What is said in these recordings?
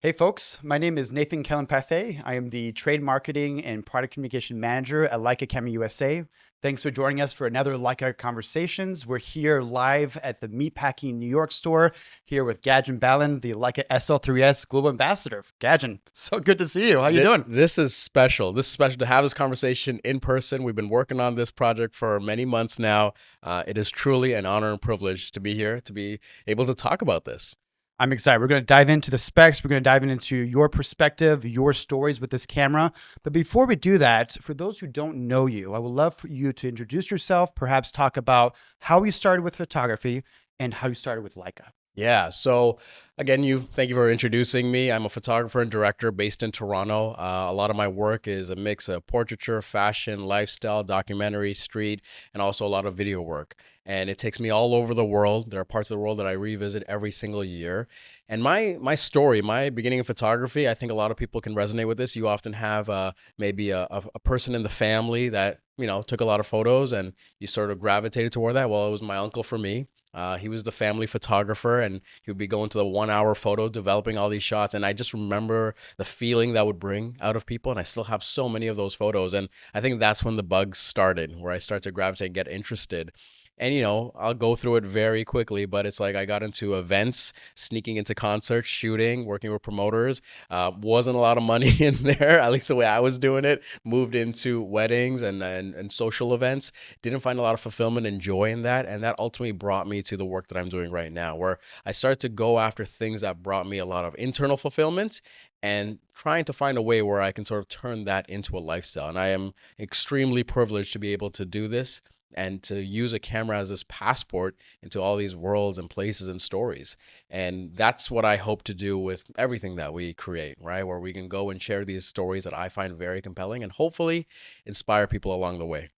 Hey folks, my name is Nathan Kellum-Pathe. I am the Trade Marketing and Product Communication Manager at Leica Camera USA. Thanks for joining us for another Leica Conversations. We're here live at the Meatpacking New York store, here with Gajan Balan, the Leica SL3-S Global Ambassador. Gajan, so good to see you. How you doing? This is special. This is special to have this conversation in person. We've been working on this project for many months now. It is truly an honor and privilege to be here, to be able to talk about this. I'm excited. We're going to dive into the specs. We're going to dive into your perspective, your stories with this camera. But before we do that, for those who don't know you, I would love for you to introduce yourself, perhaps talk about how you started with photography and how you started with Leica. Yeah. So again, thank you for introducing me. I'm a photographer and director based in Toronto. A lot of my work is a mix of portraiture, fashion, lifestyle, documentary, street, and also a lot of video work. And it takes me all over the world. There are parts of the world that I revisit every single year. And my story, my beginning of photography, I think a lot of people can resonate with this. You often have maybe a person in the family that took a lot of photos, and you sort of gravitated toward that. Well, it was my uncle for me. He was the family photographer, and he would be going to the 1 hour photo, developing all these shots. And I just remember the feeling that would bring out of people. And I still have so many of those photos. And I think that's when the bugs started, where I started to gravitate and get interested. And, I'll go through it very quickly, but it's like I got into events, sneaking into concerts, shooting, working with promoters. Wasn't a lot of money in there, at least the way I was doing it. Moved into weddings and social events. Didn't find a lot of fulfillment and joy in that. And that ultimately brought me to the work that I'm doing right now, where I started to go after things that brought me a lot of internal fulfillment and trying to find a way where I can sort of turn that into a lifestyle. And I am extremely privileged to be able to do this and to use a camera as this passport into all these worlds and places and stories. And that's what I hope to do with everything that we create, right? Where we can go and share these stories that I find very compelling and hopefully inspire people along the way.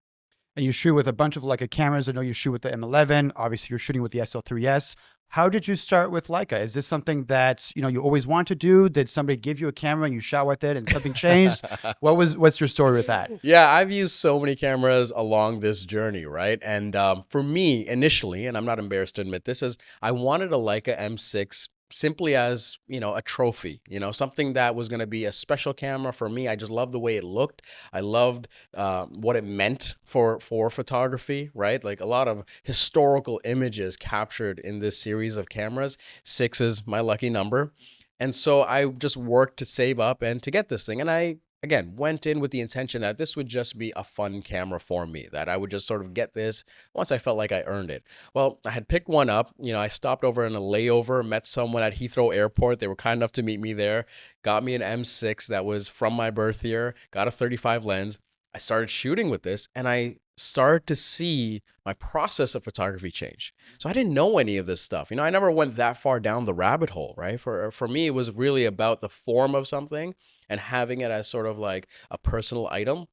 And you shoot with a bunch of Leica cameras. I know you shoot with the M11. Obviously, you're shooting with the SL3S. How did you start with Leica? Is this something that you always want to do? Did somebody give you a camera and you shot with it and something changed? What's your story with that? Yeah, I've used so many cameras along this journey, right? And for me, initially, and I'm not embarrassed to admit this, is I wanted a Leica M6 simply as a trophy, something that was going to be a special camera for me. I just loved the way it looked. I loved what it meant for photography, right? Like a lot of historical images captured in this series of cameras. 6 is my lucky number. And so I just worked to save up and to get this thing. And I, again, went in with the intention that this would just be a fun camera for me, that I would just sort of get this once I felt like I earned it. Well, I had picked one up. I stopped over in a layover, met someone at Heathrow Airport. They were kind enough to meet me there, got me an M6 that was from my birth year, got a 35 lens. I started shooting with this, and I started to see my process of photography change. So I didn't know any of this stuff. I never went that far down the rabbit hole, right? For me, it was really about the form of something and having it as sort of like a personal item.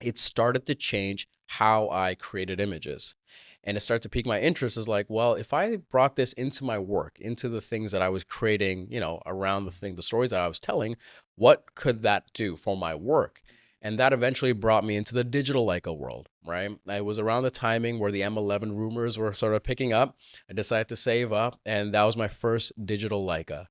It started to change how I created images. And it started to pique my interest as like, well, if I brought this into my work, into the things that I was creating, around the stories that I was telling, what could that do for my work? And that eventually brought me into the digital Leica world, right? It was around the timing where the M11 rumors were sort of picking up. I decided to save up, and that was my first digital Leica.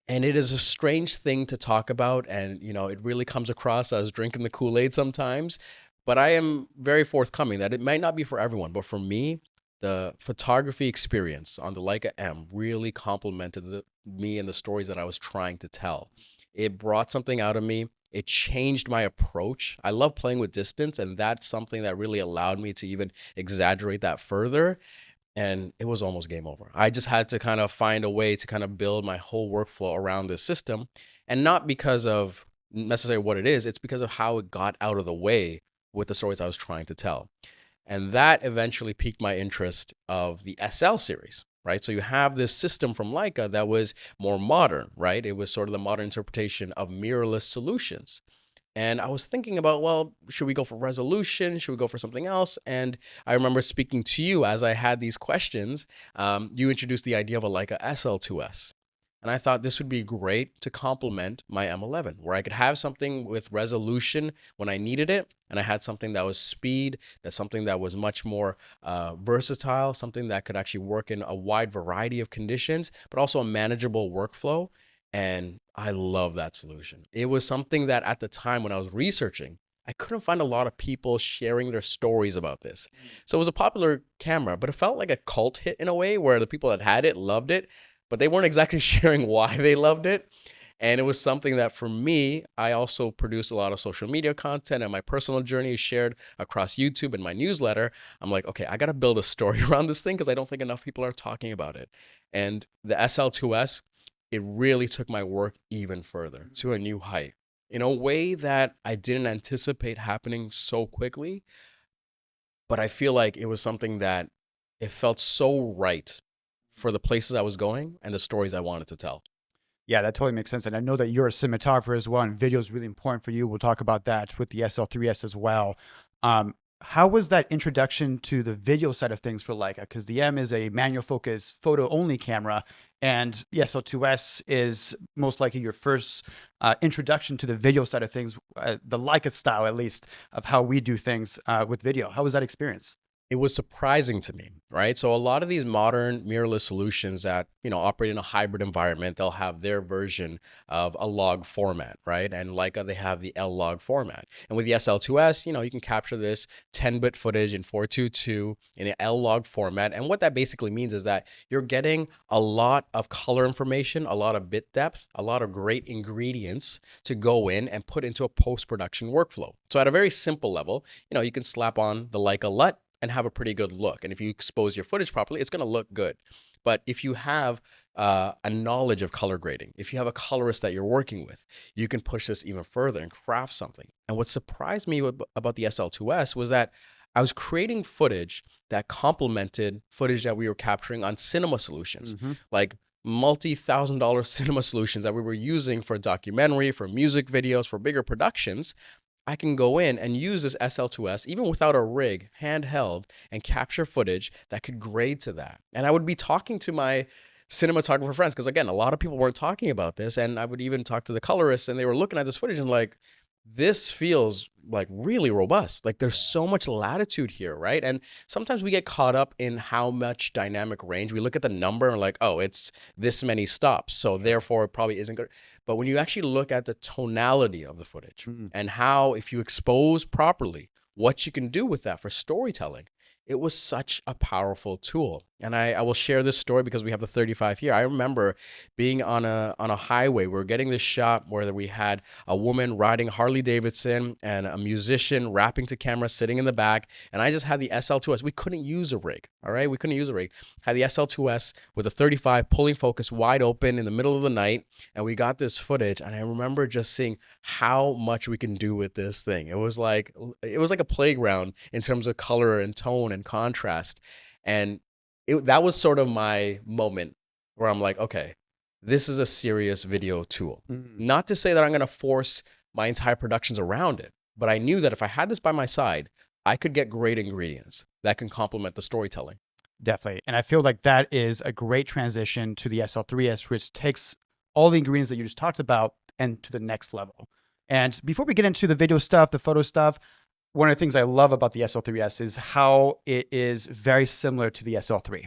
And it is a strange thing to talk about, and it really comes across as drinking the Kool-Aid sometimes. But I am very forthcoming that it might not be for everyone, but for me, the photography experience on the Leica M really complemented me and the stories that I was trying to tell. It brought something out of me. It changed my approach. I love playing with distance, and that's something that really allowed me to even exaggerate that further. And it was almost game over. I just had to kind of find a way to kind of build my whole workflow around this system. And not because of necessarily what it is, it's because of how it got out of the way with the stories I was trying to tell. And that eventually piqued my interest of the SL series, right? So you have this system from Leica that was more modern, right? It was sort of the modern interpretation of mirrorless solutions. And I was thinking about, well, should we go for resolution? Should we go for something else? And I remember speaking to you as I had these questions. You introduced the idea of a Leica SL2S. And I thought this would be great to complement my M11, where I could have something with resolution when I needed it, and I had something that was speed, that's something that was much more versatile, something that could actually work in a wide variety of conditions, but also a manageable workflow. And I love that solution. It was something that at the time when I was researching, I couldn't find a lot of people sharing their stories about this. So it was a popular camera, but it felt like a cult hit in a way where the people that had it loved it, but they weren't exactly sharing why they loved it. And it was something that for me, I also produce a lot of social media content, and my personal journey is shared across YouTube and my newsletter. I'm like, okay, I got to build a story around this thing because I don't think enough people are talking about it. And the SL2S, it really took my work even further to a new height in a way that I didn't anticipate happening so quickly. But I feel like it was something that it felt so right for the places I was going and the stories I wanted to tell. Yeah, that totally makes sense. And I know that you're a cinematographer as well, and video is really important for you. We'll talk about that with the SL3S as well. How was that introduction to the video side of things for Leica? Because the M is a manual focus photo only camera, and the SL2S is most likely your first introduction to the video side of things, the Leica style, at least, of how we do things with video. How was that experience? It was surprising to me, right? So a lot of these modern mirrorless solutions that, operate in a hybrid environment, they'll have their version of a log format, right? And Leica, they have the L log format. And with the SL2S, you can capture this 10-bit footage in 422 in an L log format. And what that basically means is that you're getting a lot of color information, a lot of bit depth, a lot of great ingredients to go in and put into a post-production workflow. So at a very simple level, you can slap on the Leica LUT and have a pretty good look. And if you expose your footage properly, it's going to look good. But if you have a knowledge of color grading, if you have a colorist that you're working with, you can push this even further and craft something. And what surprised me about the SL2S was that I was creating footage that complemented footage that we were capturing on cinema solutions, like multi-$1,000 cinema solutions that we were using for documentary, for music videos, for bigger productions. I can go in and use this SL2S, even without a rig, handheld, and capture footage that could grade to that. And I would be talking to my cinematographer friends, because again, a lot of people weren't talking about this. And I would even talk to the colorists, and they were looking at this footage and like, this feels like really robust. Like there's so much latitude here, right? And sometimes we get caught up in how much dynamic range. We look at the number and like, oh, it's this many stops, so therefore it probably isn't good. But when you actually look at the tonality of the footage and how, if you expose properly, what you can do with that for storytelling, it was such a powerful tool. And I will share this story because we have the 35 here. I remember being on a highway. We were getting this shot where we had a woman riding Harley Davidson and a musician rapping to camera sitting in the back. And I just had the SL2S. We couldn't use a rig, all right? We couldn't use a rig. Had the SL2S with a 35 pulling focus wide open in the middle of the night. And we got this footage. And I remember just seeing how much we can do with this thing. It was like a playground in terms of color and tone and contrast. And that was sort of my moment where I'm like, okay, this is a serious video tool. Not to say that I'm going to force my entire productions around it, but I knew that if I had this by my side, I could get great ingredients that can complement the storytelling. Definitely. And I feel like that is a great transition to the SL3S, which takes all the ingredients that you just talked about and to the next level. And before we get into the video stuff, the photo stuff, one of the things I love about the SL3S is how it is very similar to the SL3.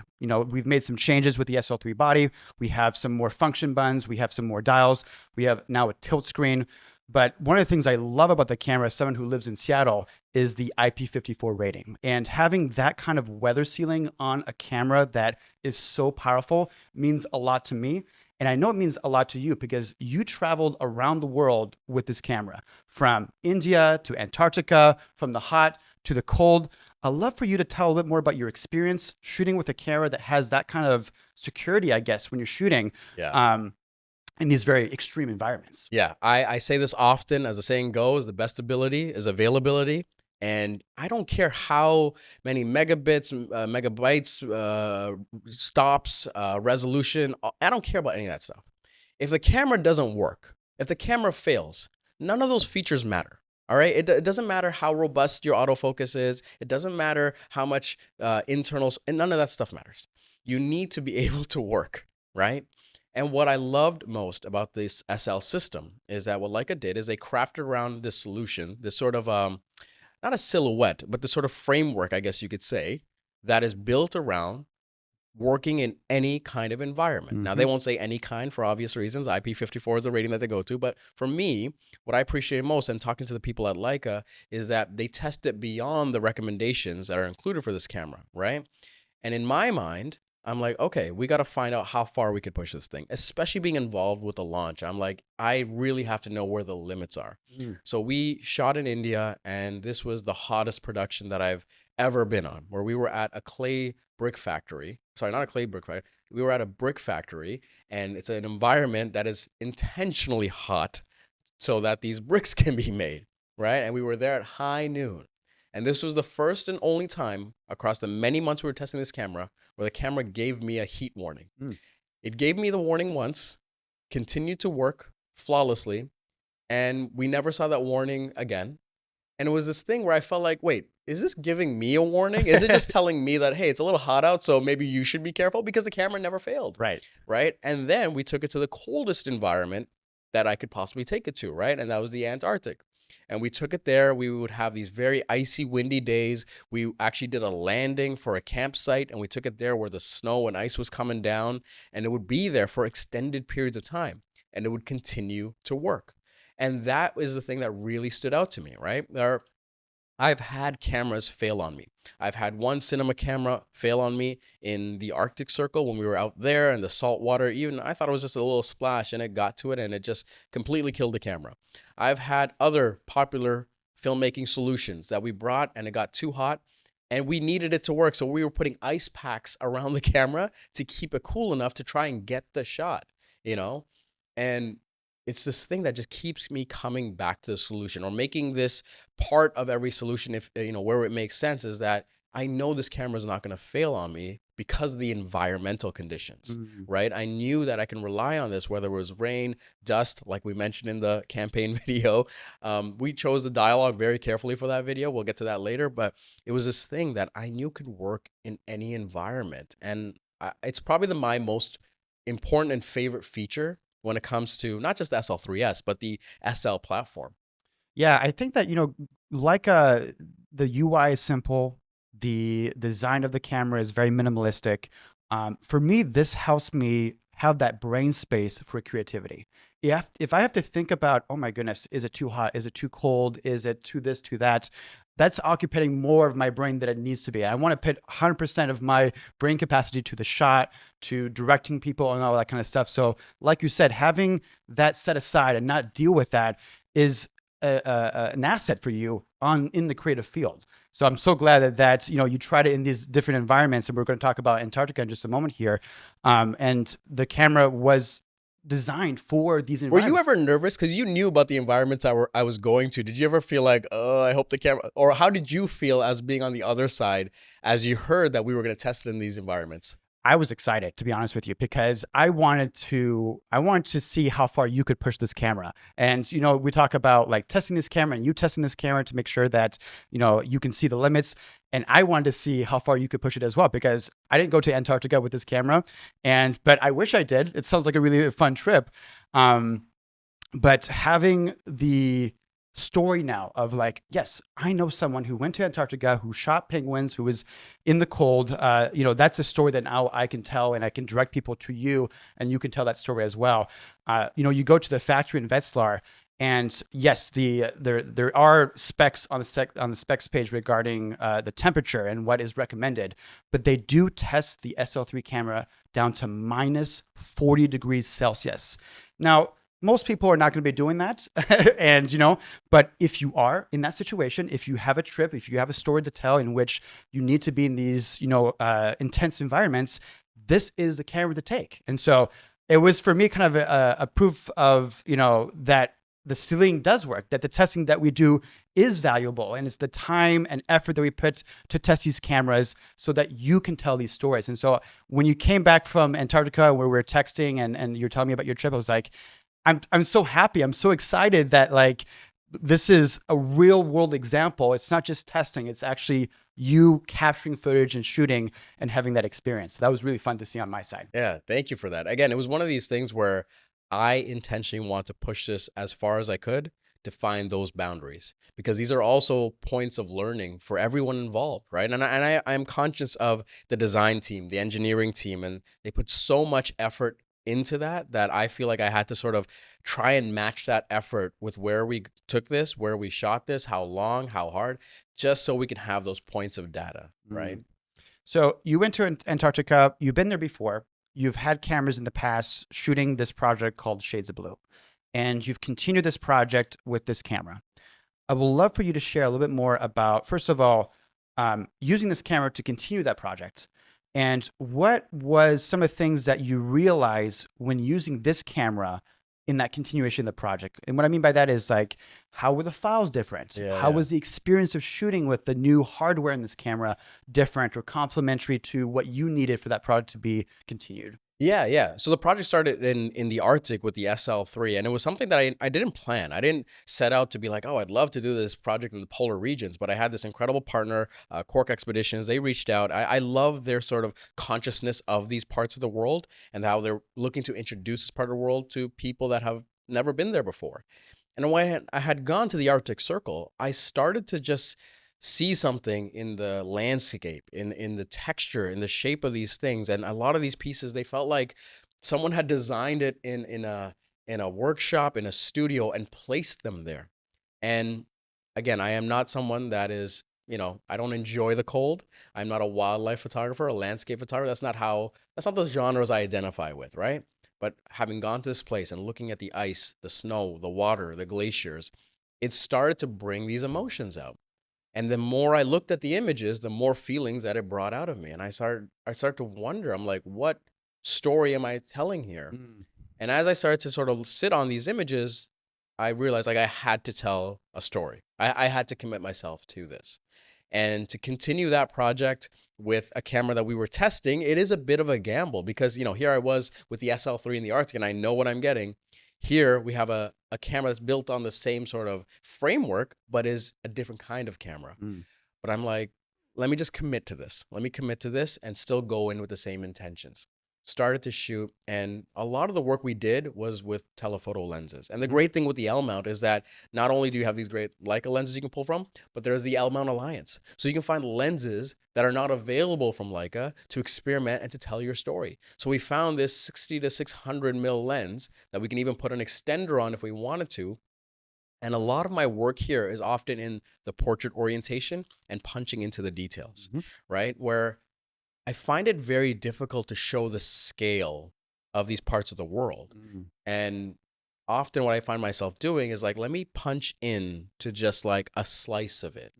We've made some changes with the SL3 body. We have some more function buttons. We have some more dials. We have now a tilt screen. But one of the things I love about the camera as someone who lives in Seattle is the IP54 rating. And having that kind of weather sealing on a camera that is so powerful means a lot to me. And I know it means a lot to you because you traveled around the world with this camera, from India to Antarctica, from the hot to the cold. I'd love for you to tell a little bit more about your experience shooting with a camera that has that kind of security, I guess, when you're shooting in these very extreme environments. Yeah, I say this often, as the saying goes, the best ability is availability. And I don't care how many megabits, megabytes, stops, resolution. I don't care about any of that stuff. If the camera doesn't work, if the camera fails, none of those features matter. All right. It doesn't matter how robust your autofocus is. It doesn't matter how much internals, and none of that stuff matters. You need to be able to work, right? And what I loved most about this SL system is that what Leica did is they crafted around this solution, this sort of not a silhouette, but the sort of framework, I guess you could say, that is built around working in any kind of environment. Now, they won't say any kind for obvious reasons. IP54 is the rating that they go to. But for me, what I appreciate most, and talking to the people at Leica, is that they test it beyond the recommendations that are included for this camera, right? And in my mind, I'm like, okay, we got to find out how far we could push this thing, especially being involved with the launch. I'm like, I really have to know where the limits are. So we shot in India, and this was the hottest production that I've ever been on, where we were at a clay brick factory. Sorry, not a clay brick factory. We were at a brick factory, and it's an environment that is intentionally hot so that these bricks can be made, right? And we were there at high noon. And this was the first and only time across the many months we were testing this camera where the camera gave me a heat warning. It gave me the warning once, continued to work flawlessly, and we never saw that warning again. And it was this thing where I felt like, wait, is this giving me a warning? Is it just telling me that, hey, it's a little hot out, so maybe you should be careful? Because the camera never failed. Right. And then we took it to the coldest environment that I could possibly take it to, right? And that was the Antarctic. And we took it there. We would have these very icy, windy days. We actually did a landing for a campsite, and we took it there where the snow and ice was coming down, and it would be there for extended periods of time, and it would continue to work. And that is the thing that really stood out to me, right? I've had cameras fail on me. I've had one cinema camera fail on me in the Arctic Circle when we were out there in the salt water. Even I thought it was just a little splash, and it got to it and it just completely killed the camera. I've had other popular filmmaking solutions that we brought and it got too hot and we needed it to work. So we were putting ice packs around the camera to keep it cool enough to try and get the shot, you know? And it's this thing that just keeps me coming back to the solution, or making this part of every solution, if you know, where it makes sense, is that I know this camera is not going to fail on me because of the environmental conditions, right? I knew that I can rely on this, whether it was rain, dust, like we mentioned in the campaign video. We chose the dialogue very carefully for that video. We'll get to that later, but it was this thing that I knew could work in any environment. And it's probably my most important and favorite feature when it comes to not just the SL3-S, but the SL platform. Yeah, I think that, you know, the UI is simple. The design of the camera is very minimalistic. For me, this helps me have that brain space for creativity. If I have to think about, oh my goodness, is it too hot? Is it too cold? Is it too this, too that? That's occupying more of my brain than it needs to be. I want to put 100% of my brain capacity to the shot, to directing people and all that kind of stuff. So like you said, having that set aside and not deal with that is an asset for you in the creative field. So I'm so glad that you know, you tried it in these different environments, and we're going to talk about Antarctica in just a moment here. And the camera was designed for these environments. Were you ever nervous? Because you knew about the environments I was going to. Did you ever feel like, oh, I hope the camera, or how did you feel as being on the other side as you heard that we were going to test it in these environments? I was excited, to be honest with you, because I wanted to see how far you could push this camera. And, you know, we talk about like testing this camera and you testing this camera to make sure that, you know, you can see the limits. And I wanted to see how far you could push it as well, because I didn't go to Antarctica with this camera, but I wish I did. It sounds like a really fun trip. But having the story now of like, yes, I know someone who went to Antarctica, who shot penguins, who was in the cold. You know, that's a story that now I can tell, and I can direct people to you, and you can tell that story as well. You know, you go to the factory in Wetzlar, and yes, there are specs on the specs page regarding the temperature and what is recommended, but they do test the SL3 camera down to minus 40 degrees Celsius. Now, most people are not going to be doing that. And, you know, but if you are in that situation, if you have a trip, if you have a story to tell in which you need to be in these, you know, intense environments, this is the camera to take. And so it was for me kind of a proof of, you know, that the ceiling does work, that the testing that we do is valuable. And it's the time and effort that we put to test these cameras so that you can tell these stories. And so when you came back from Antarctica, where we were texting and you're telling me about your trip, I was like, I'm so happy. I'm so excited that like this is a real world example. It's not just testing. It's actually you capturing footage and shooting and having that experience. That was really fun to see on my side. Yeah, thank you for that. Again, it was one of these things where I intentionally want to push this as far as I could define those boundaries, because these are also points of learning for everyone involved, right? And I'm conscious of the design team, the engineering team, and they put so much effort into that I feel like I had to sort of try and match that effort with where we took this, where we shot this, how long, how hard, just so we can have those points of data, right? So you went to Antarctica, you've been there before, you've had cameras in the past shooting this project called Shades of Blue, and you've continued this project with this camera. I would love for you to share a little bit more about, first of all, using this camera to continue that project. And what was some of the things that you realized when using this camera in that continuation of the project? And what I mean by that is like, how were the files different? How was the experience of shooting with the new hardware in this camera different or complementary to what you needed for that project to be continued? Yeah. So the project started in the Arctic with the SL3, and it was something that I didn't plan. I didn't set out to be like, oh, I'd love to do this project in the polar regions, but I had this incredible partner, Cork Expeditions. They reached out. I love their sort of consciousness of these parts of the world and how they're looking to introduce this part of the world to people that have never been there before. And when I had gone to the Arctic Circle, I started to just see something in the landscape, in the texture, in the shape of these things. And a lot of these pieces, they felt like someone had designed it in a workshop, in a studio, and placed them there. And again, I am not someone that is, I don't enjoy the cold. I'm not a wildlife photographer, a landscape photographer. That's not the genres I identify with, right? But having gone to this place and looking at the ice, the snow, the water, the glaciers, it started to bring these emotions out. And the more I looked at the images, the more feelings that it brought out of me. And I started to wonder, I'm like, what story am I telling here? And as I started to sort of sit on these images, I realized like I had to tell a story. I had to commit myself to this. And to continue that project with a camera that we were testing, it is a bit of a gamble because, here I was with the SL3 in the Arctic and I know what I'm getting. Here we have a camera that's built on the same sort of framework, but is a different kind of camera. But I'm like, let me just commit to this. Let me commit to this and still go in with the same intentions. Started to shoot, and a lot of the work we did was with telephoto lenses. And the great thing with the L mount is that not only do you have these great Leica lenses you can pull from, but there's the L mount alliance. So you can find lenses that are not available from Leica to experiment and to tell your story. So we found this 60 to 600 mil lens that we can even put an extender on if we wanted to. And a lot of my work here is often in the portrait orientation and punching into the details, right? Where I find it very difficult to show the scale of these parts of the world. And often what I find myself doing is like, let me punch in to just like a slice of it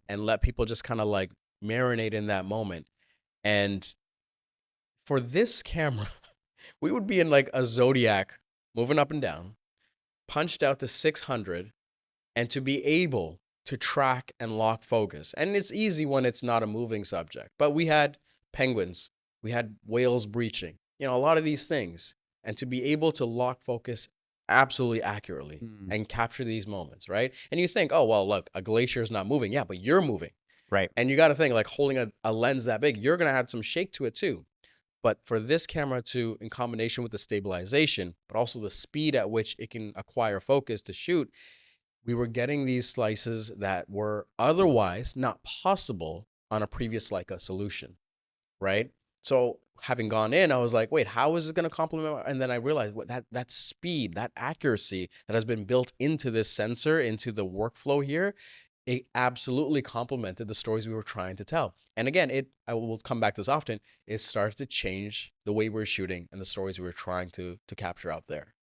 and let people just kind of like marinate in that moment. And for this camera, we would be in like a Zodiac moving up and down, punched out to 600, and to be able to track and lock focus. And it's easy when it's not a moving subject, but we had penguins, we had whales breaching, a lot of these things. And to be able to lock focus absolutely accurately and capture these moments, right? And you think, oh, well, look, a glacier is not moving. Yeah, but you're moving. Right. And you got to think like holding a lens that big, you're going to have some shake to it too. But for this camera to, in combination with the stabilization, but also the speed at which it can acquire focus to shoot, we were getting these slices that were otherwise not possible on a previous Leica solution. Right? So having gone in, I was like, wait, how is this going to complement? And then I realized what that speed, that accuracy that has been built into this sensor, into the workflow here, it absolutely complemented the stories we were trying to tell. And again, I will come back to this often, it started to change the way we were shooting and the stories we were trying to capture out there.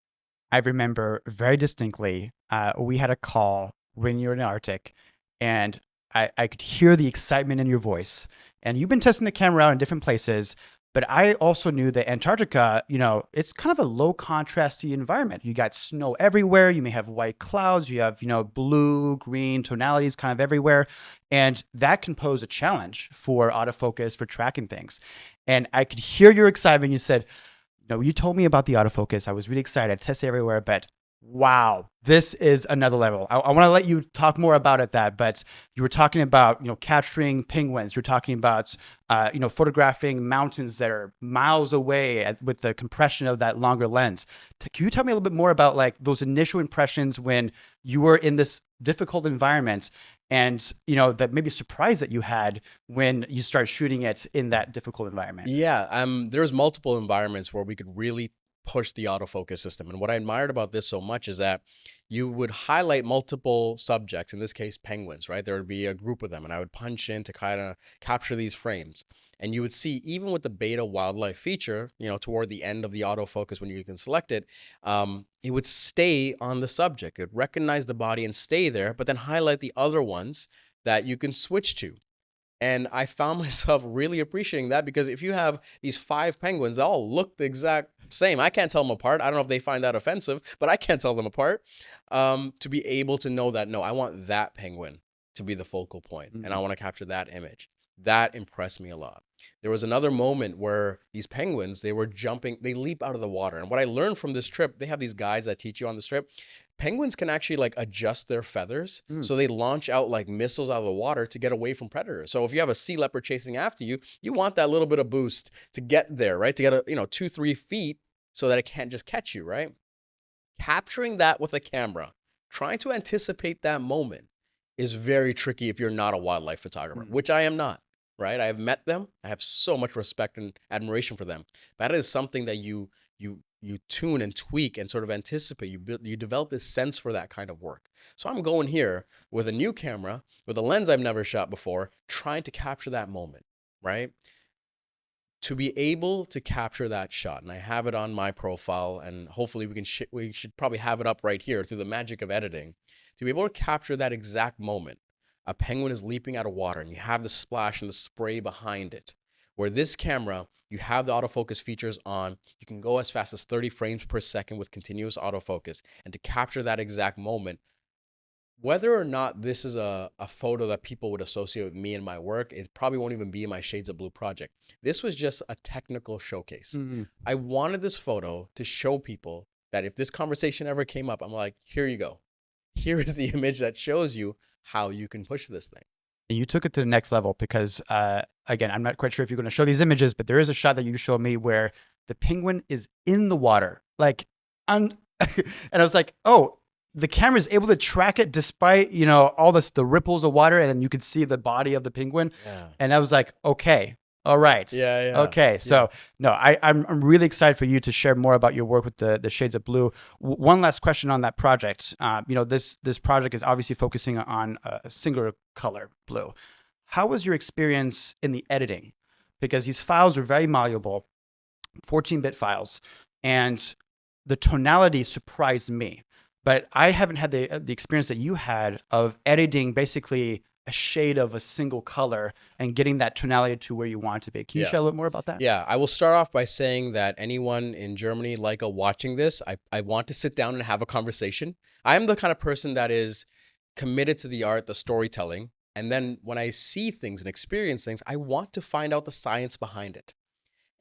I remember very distinctly, we had a call when you were in the Arctic, and I could hear the excitement in your voice. And you've been testing the camera out in different places, but I also knew that Antarctica, it's kind of a low contrasty environment. You got snow everywhere. You may have white clouds. You have, blue, green tonalities kind of everywhere. And that can pose a challenge for autofocus, for tracking things. And I could hear your excitement. You said, you told me about the autofocus. I was really excited. I tested everywhere, but Wow, this is another level. I want to let you talk more about it, but you were talking about, capturing penguins. You're talking about, photographing mountains that are miles away with the compression of that longer lens. Can you tell me a little bit more about like those initial impressions when you were in this difficult environment, and that maybe surprise that you had when you start shooting it in that difficult environment? Yeah, there's multiple environments where we could really push the autofocus system. And what I admired about this so much is that you would highlight multiple subjects, in this case, penguins, right? There would be a group of them, and I would punch in to kind of capture these frames. And you would see, even with the beta wildlife feature, toward the end of the autofocus when you can select it, it would stay on the subject. It would recognize the body and stay there, but then highlight the other ones that you can switch to. And I found myself really appreciating that, because if you have these 5 penguins, they all look the exact same. I can't tell them apart. I don't know if they find that offensive, but I can't tell them apart. To be able to know that, no, I want that penguin to be the focal point, and I want to capture that image. That impressed me a lot. There was another moment where these penguins, they were jumping, they leap out of the water. And what I learned from this trip, they have these guides that teach you on this trip. Penguins can actually like adjust their feathers. So they launch out like missiles out of the water to get away from predators. So if you have a sea leopard chasing after you, you want that little bit of boost to get there, right? To get 2-3 feet so that it can't just catch you, right? Capturing that with a camera, trying to anticipate that moment, is very tricky if you're not a wildlife photographer, which I am not, right? I have met them. I have so much respect and admiration for them. That is something that you tune and tweak and sort of anticipate. You develop this sense for that kind of work. So I'm going here with a new camera, with a lens I've never shot before, trying to capture that moment, right? To be able to capture that shot, and I have it on my profile, and hopefully we should probably have it up right here through the magic of editing, to be able to capture that exact moment. A penguin is leaping out of water, and you have the splash and the spray behind it. Where this camera, you have the autofocus features on, you can go as fast as 30 frames per second with continuous autofocus, and to capture that exact moment, whether or not this is a photo that people would associate with me and my work, it probably won't even be in my Shades of Blue project. This was just a technical showcase. I wanted this photo to show people that if this conversation ever came up, I'm like, here you go. Here is the image that shows you how you can push this thing. And you took it to the next level because, again, I'm not quite sure if you're going to show these images, but there is a shot that you showed me where the penguin is in the water, and I was like, oh, the camera is able to track it despite, all the ripples of water, and you could see the body of the penguin. Yeah. And I was like, okay, all right. Yeah. Okay. So no, I'm really excited for you to share more about your work with the Shades of Blue. One last question on that project. This project is obviously focusing on a singular color, blue. How was your experience in the editing? Because these files are very malleable, 14-bit files, and the tonality surprised me. But I haven't had the experience that you had of editing basically a shade of a single color and getting that tonality to where you want it to be. Can you share a little more about that? Yeah, I will start off by saying that anyone in Germany, Leica, watching this, I want to sit down and have a conversation. I am the kind of person that is committed to the art, the storytelling. And then when I see things and experience things, I want to find out the science behind it.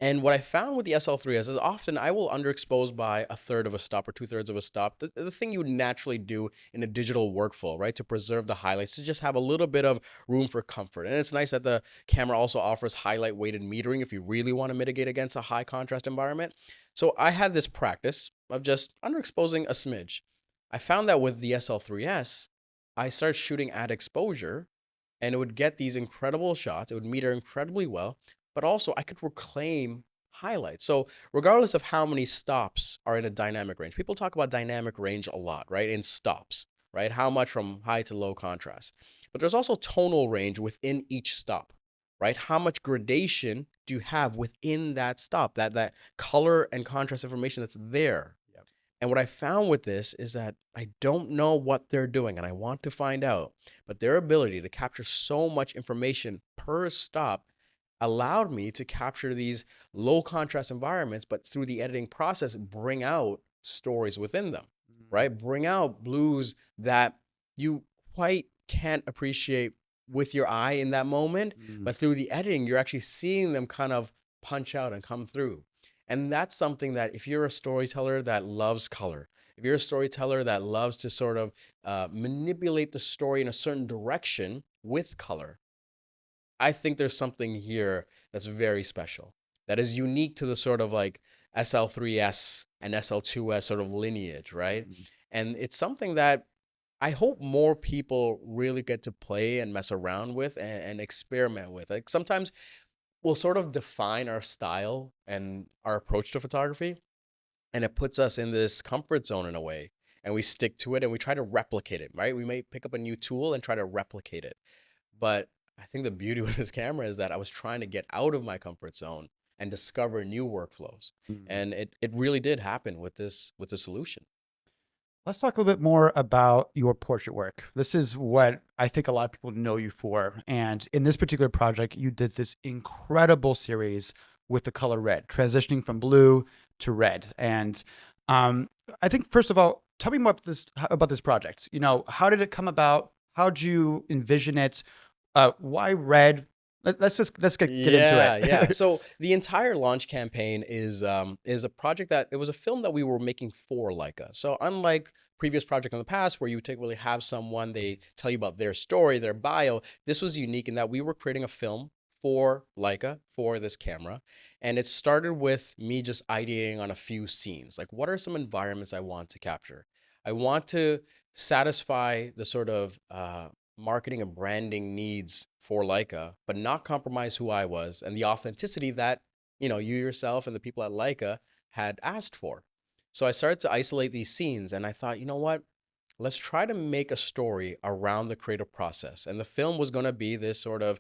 And what I found with the SL3-S is often I will underexpose by 1/3 of a stop or 2/3 of a stop. The thing you would naturally do in a digital workflow, right? To preserve the highlights, to just have a little bit of room for comfort. And it's nice that the camera also offers highlight weighted metering if you really want to mitigate against a high contrast environment. So I had this practice of just underexposing a smidge. I found that with the SL3-S, I started shooting at exposure, and it would get these incredible shots. It would meter incredibly well, but also I could reclaim highlights. So regardless of how many stops are in a dynamic range, people talk about dynamic range a lot, right? In stops, right? How much from high to low contrast. But there's also tonal range within each stop, right? How much gradation do you have within that stop, that color and contrast information that's there? Yep. And what I found with this is that I don't know what they're doing, and I want to find out, but their ability to capture so much information per stop allowed me to capture these low contrast environments, but through the editing process, bring out stories within them, right? Bring out blues that you quite can't appreciate with your eye in that moment, but through the editing, you're actually seeing them kind of punch out and come through. And that's something that if you're a storyteller that loves color, if you're a storyteller that loves to sort of manipulate the story in a certain direction with color, I think there's something here that's very special, that is unique to the sort of like SL3S and SL2S sort of lineage, right? Mhm. And it's something that I hope more people really get to play and mess around with and experiment with. Like sometimes we'll sort of define our style and our approach to photography, and it puts us in this comfort zone in a way. And we stick to it and we try to replicate it, right? We may pick up a new tool and try to replicate it. But I think the beauty with this camera is that I was trying to get out of my comfort zone and discover new workflows. Mhm. And it really did happen with the solution. Let's talk a little bit more about your portrait work. This is what I think a lot of people know you for. And in this particular project, you did this incredible series with the color red, transitioning from blue to red. And I think, first of all, tell me more about this project. You know, how did it come about? How did you envision it? Why red? Let's get into Yeah, yeah. it. So the entire launch campaign is a project that it was a film that we were making for Leica. So unlike previous project in the past where you would take really have someone, they tell you about their story, their bio, this was unique in that we were creating a film for Leica for this camera. And it started with me just ideating on a few scenes. Like what are some environments I want to capture? I want to satisfy the sort of marketing and branding needs for Leica, but not compromise who I was and the authenticity that, you yourself and the people at Leica had asked for. So I started to isolate these scenes and I thought, you know what? Let's try to make a story around the creative process. And the film was going to be this sort of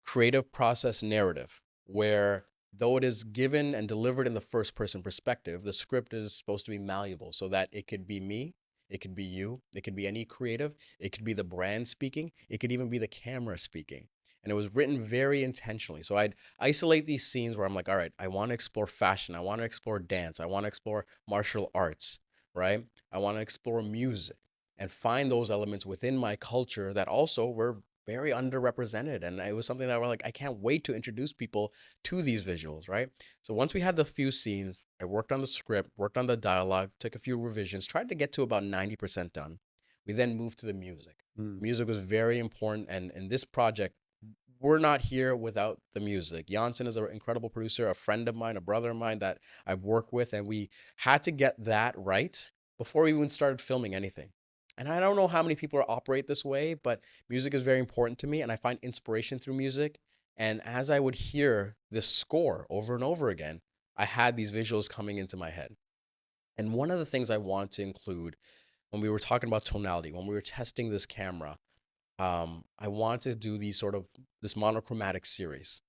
creative process narrative where though it is given and delivered in the first person perspective, the script is supposed to be malleable so that it could be me, it could be you, it could be any creative, it could be the brand speaking, it could even be the camera speaking. And it was written very intentionally. So I'd isolate these scenes where I'm like, all right, I want to explore fashion, I want to explore dance, I want to explore martial arts, right? I want to explore music and find those elements within my culture that also were very underrepresented. And it was something that we're like, I can't wait to introduce people to these visuals, right? So once we had the few scenes, I worked on the script, worked on the dialogue, took a few revisions, tried to get to about 90% done. We then moved to the music. Mm. Music was very important. And in this project, we're not here without the music. Janssen is an incredible producer, a friend of mine, a brother of mine that I've worked with, and we had to get that right before we even started filming anything. And I don't know how many people operate this way, but music is very important to me, and I find inspiration through music. And as I would hear this score over and over again, I had these visuals coming into my head. And one of the things I want to include when we were talking about tonality, when we were testing this camera, I want to do these sort of this monochromatic series.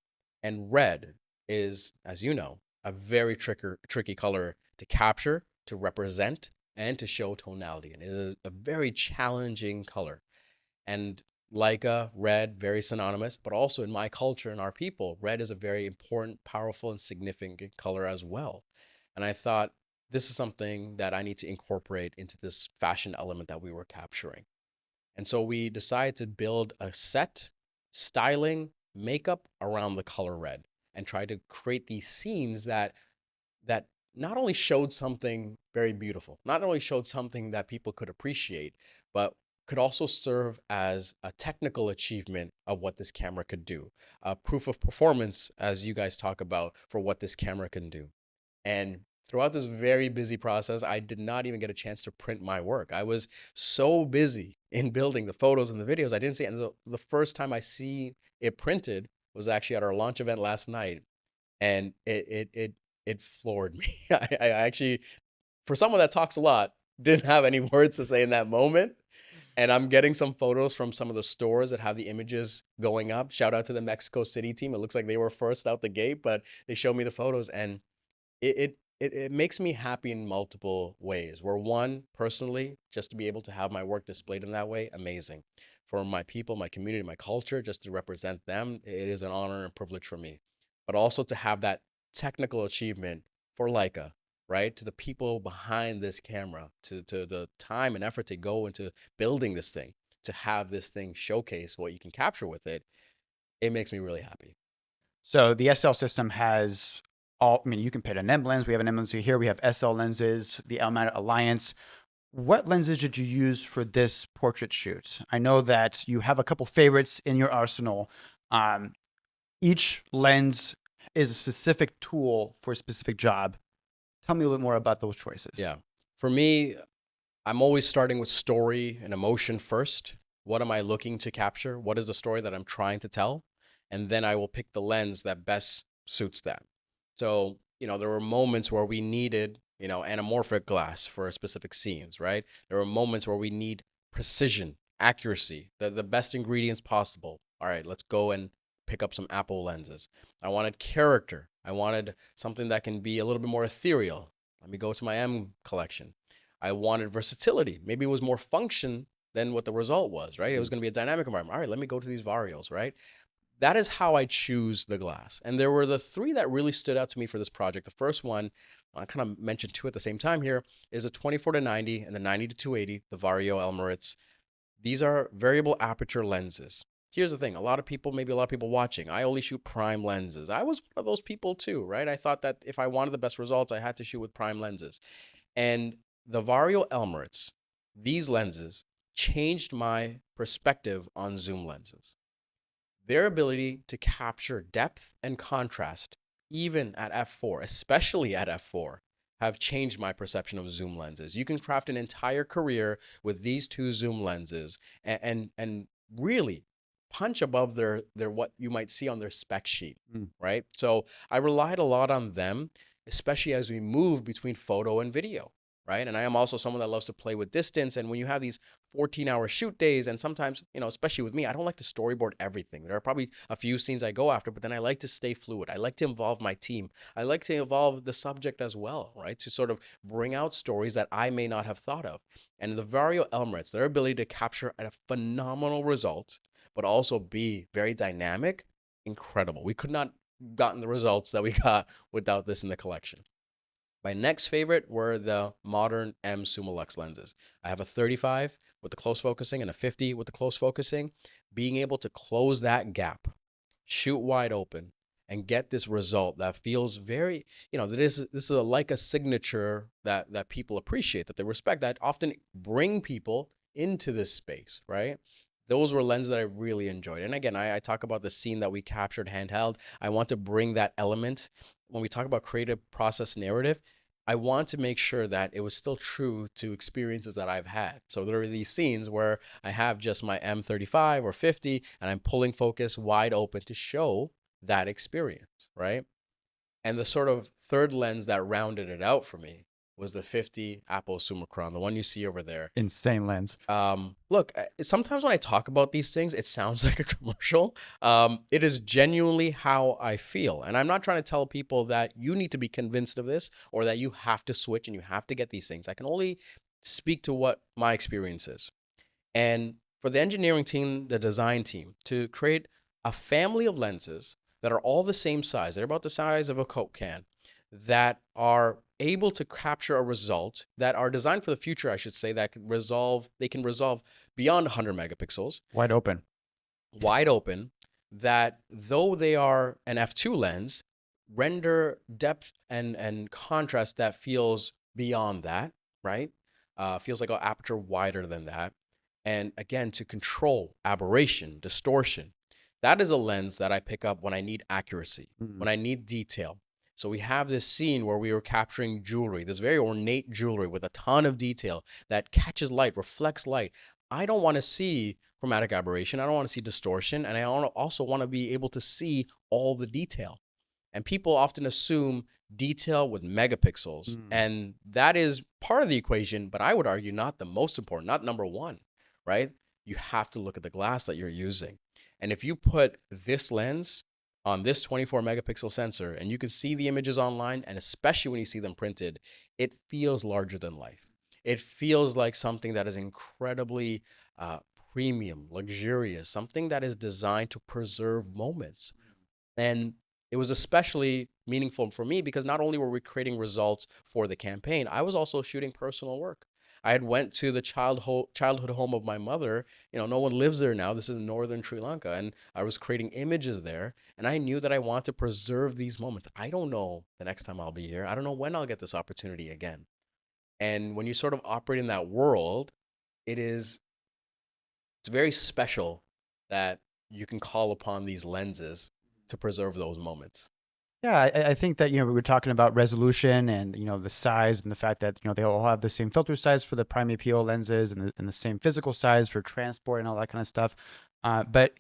And red is, as you know, a very tricky color to capture, to represent, and to show tonality. And it is a very challenging color. And Leica, red, very synonymous, but also in my culture and our people, red is a very important, powerful, and significant color as well. And I thought this is something that I need to incorporate into this fashion element that we were capturing. And so we decided to build a set, styling, makeup around the color red and try to create these scenes that not only showed something very beautiful, not only showed something that people could appreciate, but could also serve as a technical achievement of what this camera could do, a proof of performance, as you guys talk about, for what this camera can do. And throughout this very busy process, I did not even get a chance to print my work. I was so busy in building the photos and the videos, I didn't see it. And the first time I see it printed was actually at our launch event last night, and it floored me. I actually, for someone that talks a lot, didn't have any words to say in that moment. And I'm getting some photos from some of the stores that have the images going up. Shout out to the Mexico City team. It looks like they were first out the gate, but they showed me the photos, and it makes me happy in multiple ways. Where one, personally, just to be able to have my work displayed in that way, amazing. For my people, my community, my culture, just to represent them, it is an honor and privilege for me. But also to have that technical achievement for Leica, right? To the people behind this camera, to the time and effort to go into building this thing, to have this thing showcase what you can capture with it, it makes me really happy. So the SL system has all, I mean, you can put an M lens. We have an M lens here. We have SL lenses, the L-Mount Alliance. What lenses did you use for this portrait shoot? I know that you have a couple favorites in your arsenal. Um, each lens is a specific tool for a specific job. Tell me a little bit more about those choices. Yeah. For me, I'm always starting with story and emotion first. What am I looking to capture? What is the story that I'm trying to tell? And then I will pick the lens that best suits that. So, there were moments where we needed, anamorphic glass for specific scenes, right? There were moments where we need precision, accuracy, the best ingredients possible. All right, let's go and pick up some Apple lenses. I wanted character. I wanted something that can be a little bit more ethereal. Let me go to my M collection. I wanted versatility. Maybe it was more function than what the result was, right? It was going to be a dynamic environment. All right, let me go to these varios, right? That is how I choose the glass. And there were the three that really stood out to me for this project. The first one, I kind of mentioned two at the same time here, is a 24-90 and the 90-280, the Vario Elmaritz. These are variable aperture lenses. Here's the thing, maybe a lot of people watching, I only shoot prime lenses. I was one of those people too, right? I thought that if I wanted the best results, I had to shoot with prime lenses. And the Vario Elmaritz, these lenses changed my perspective on zoom lenses. Their ability to capture depth and contrast, even at f4, especially at f4, have changed my perception of zoom lenses. You can craft an entire career with these two zoom lenses and really punch above their what you might see on their spec sheet, right? So I relied a lot on them, especially as we move between photo and video, right? And I am also someone that loves to play with distance. And when you have these 14-hour shoot days, and sometimes, especially with me, I don't like to storyboard everything. There are probably a few scenes I go after, but then I like to stay fluid. I like to involve my team. I like to involve the subject as well, right? To sort of bring out stories that I may not have thought of. And the Vario Elmaritz, their ability to capture a phenomenal result, but also be very dynamic, incredible. We could not gotten the results that we got without this in the collection. My next favorite were the modern M Summilux lenses. I have a 35 with the close focusing and a 50 with the close focusing. Being able to close that gap, shoot wide open, and get this result that feels very, this is a Leica signature that people appreciate, that they respect, that often bring people into this space, right? Those were lenses that I really enjoyed. And again, I talk about the scene that we captured handheld. I want to bring that element when we talk about creative process narrative. I want to make sure that it was still true to experiences that I've had. So there are these scenes where I have just my M35 or 50 and I'm pulling focus wide open to show that experience, right? And the sort of third lens that rounded it out for me was the 50 Apple Summicron, the one you see over there. Insane lens. Look, sometimes when I talk about these things, it sounds like a commercial. It is genuinely how I feel. And I'm not trying to tell people that you need to be convinced of this or that you have to switch and you have to get these things. I can only speak to what my experience is. And for the engineering team, the design team, to create a family of lenses that are all the same size, they're about the size of a Coke can, that are able to capture a result, that are designed for the future, I should say, that they can resolve beyond 100 megapixels, Wide open. wide open, that though they are an f2 lens, render depth and contrast that feels beyond that, right? Feels like an aperture wider than that. And again, to control aberration, distortion, that is a lens that I pick up when I need accuracy, when I need detail. So we have this scene where we were capturing jewelry, this very ornate jewelry with a ton of detail that catches light, reflects light. I don't want to see chromatic aberration. I don't want to see distortion. And I also want to be able to see all the detail. And people often assume detail with megapixels. And that is part of the equation, but I would argue not the most important, not number one, right? You have to look at the glass that you're using. And if you put this lens on this 24 megapixel sensor and you can see the images online, and especially when you see them printed, it feels larger than life. It feels like something that is incredibly premium, luxurious, something that is designed to preserve moments. And it was especially meaningful for me because not only were we creating results for the campaign, I was also shooting personal work. I had went to the childhood home of my mother. No one lives there now. This is in northern Sri Lanka. And I was creating images there. And I knew that I want to preserve these moments. I don't know the next time I'll be here. I don't know when I'll get this opportunity again. And when you sort of operate in that world, it's very special that you can call upon these lenses to preserve those moments. Yeah, I think that, we were talking about resolution and, the size and the fact that, they all have the same filter size for the prime APO lenses and the same physical size for transport and all that kind of stuff. But,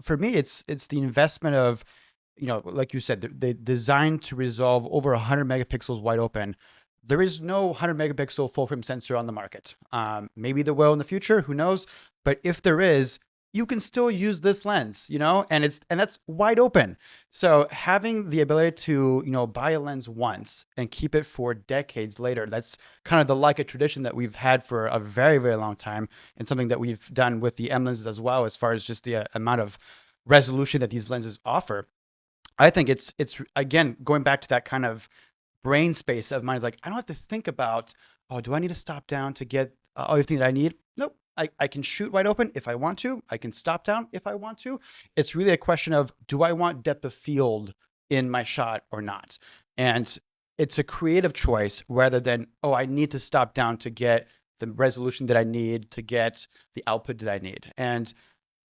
for me, it's the investment of, like you said, they designed to resolve over 100 megapixels wide open. There is no 100 megapixel full frame sensor on the market. Maybe there will in the future, who knows? But if there is, you can still use this lens, and that's wide open. So having the ability to, buy a lens once and keep it for decades later, that's kind of the Leica tradition that we've had for a very, very long time, and something that we've done with the M lenses as well, as far as just the amount of resolution that these lenses offer. I think it's again going back to that kind of brain space of mine. Is like, I don't have to think about, oh, do I need to stop down to get everything that I need? Nope. I can shoot wide open if I want to. I can stop down if I want to. It's really a question of, do I want depth of field in my shot or not? And it's a creative choice rather than, oh, I need to stop down to get the resolution that I need, to get the output that I need. And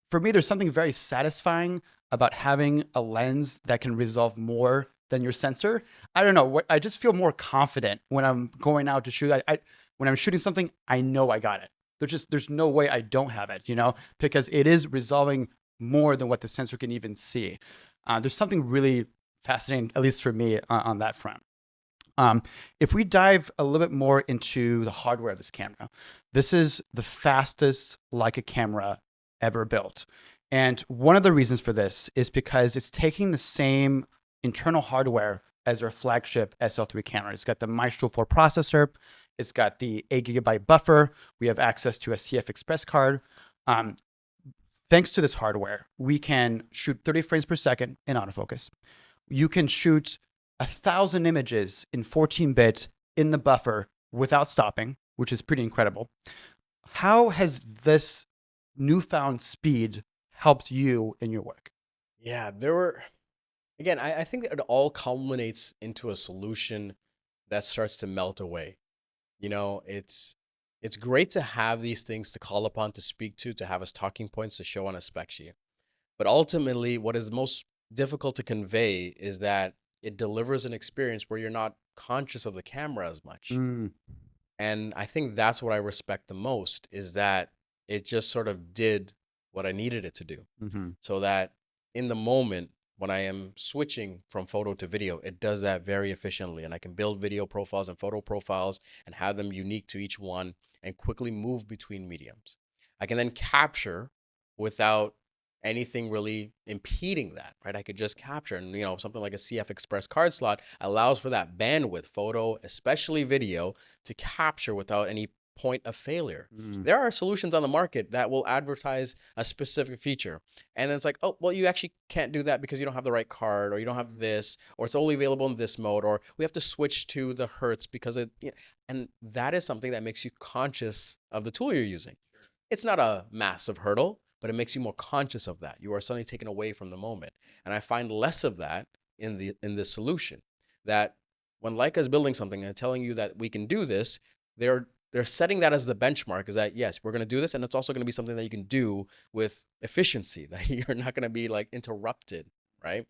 for me, there's something very satisfying about having a lens that can resolve more than your sensor. I don't know what, I just feel more confident when I'm going out to shoot. When I'm shooting something, I know I got it. There's no way I don't have it, because it is resolving more than what the sensor can even see. There's something really fascinating, at least for me, on that front. If we dive a little bit more into the hardware of this camera, this is the fastest Leica camera ever built. And one of the reasons for this is because it's taking the same internal hardware as our flagship SL3 camera. It's got the Maestro 4 processor. It's got the 8 GB buffer. We have access to a CF Express card. Thanks to this hardware, we can shoot 30 frames per second in autofocus. You can shoot 1,000 images in 14-bit in the buffer without stopping, which is pretty incredible. How has this newfound speed helped you in your work? Yeah, again, I think it all culminates into a solution that starts to melt away. It's great to have these things to call upon, to speak to have as talking points to show on a spec sheet. But ultimately, what is most difficult to convey is that it delivers an experience where you're not conscious of the camera as much. And I think that's what I respect the most, is that it just sort of did what I needed it to do. So that in the moment, when I am switching from photo to video, it does that very efficiently. And I can build video profiles and photo profiles and have them unique to each one and quickly move between mediums. I can then capture without anything really impeding that, right? I could just capture, and something like a CF Express card slot allows for that bandwidth, photo, especially video, to capture without any point of failure. There are solutions on the market that will advertise a specific feature, and then it's like, oh, well, you actually can't do that because you don't have the right card, or you don't have this, or it's only available in this mode, or we have to switch to the hertz because and that is something that makes you conscious of the tool you're using. It's not a massive hurdle, but it makes you more conscious of that. You are suddenly taken away from the moment. And I find less of that in this solution. That when Leica is building something and telling you that we can do this, they're setting that as the benchmark, is that, yes, we're going to do this, and it's also going to be something that you can do with efficiency, that you're not going to be like interrupted, right?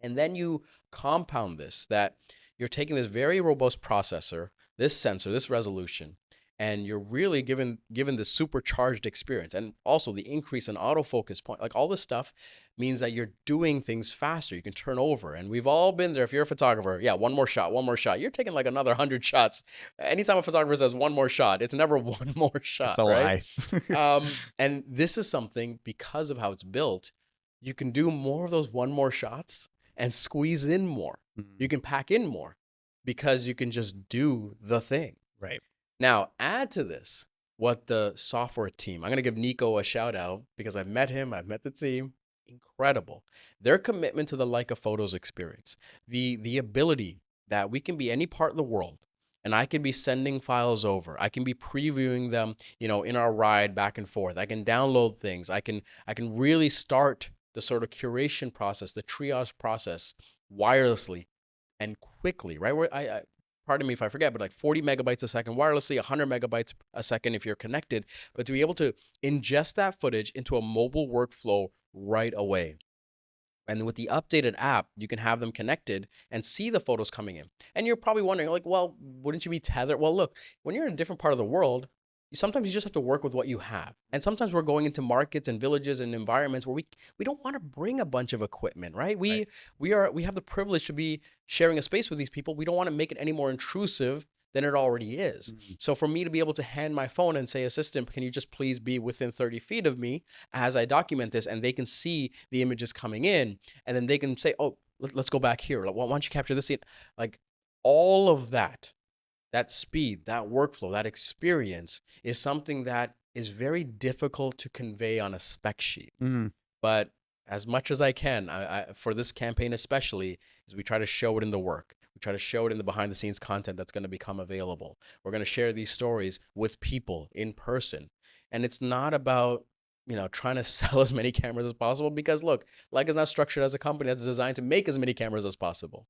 And then you compound this, that you're taking this very robust processor, this sensor, this resolution, and you're really given this supercharged experience. And also the increase in autofocus point, like all this stuff means that you're doing things faster. You can turn over. And we've all been there. If you're a photographer, yeah, one more shot. You're taking like another 100 shots. Anytime a photographer says one more shot, it's never one more shot. That's a right? lie. And this is something, because of how it's built, you can do more of those one more shots and squeeze in more. You can pack in more because you can just do the thing. Right. Now, add to this what the software team, I'm going to give Nico a shout out because I've met him, I've met the team. Incredible. Their commitment to the Leica Photos experience, the ability that we can be any part of the world and I can be sending files over. I can be previewing them, in our ride back and forth. I can download things. I can really start the sort of curation process, the triage process wirelessly and quickly, right? Where pardon me if I forget, but like 40 megabytes a second wirelessly, 100 megabytes a second if you're connected, but to be able to ingest that footage into a mobile workflow right away. And with the updated app, you can have them connected and see the photos coming in. And you're probably wondering, like, well, wouldn't you be tethered? Well, look, when you're in a different part of the world, sometimes you just have to work with what you have. And sometimes we're going into markets and villages and environments where we don't want to bring a bunch of equipment, right? We have the privilege to be sharing a space with these people. We don't want to make it any more intrusive than it already is. So for me to be able to hand my phone and say, assistant, can you just please be within 30 feet of me as I document this, and they can see the images coming in, and then they can say, oh, let's go back here. Why don't you capture this scene? Like all of that speed, that workflow, that experience is something that is very difficult to convey on a spec sheet. But as much as I can, I for this campaign especially, is we try to show it in the work. We try to show it in the behind the scenes content that's going to become available. We're going to share these stories with people in person. And it's not about, trying to sell as many cameras as possible, because look, Leica is not structured as a company that's designed to make as many cameras as possible.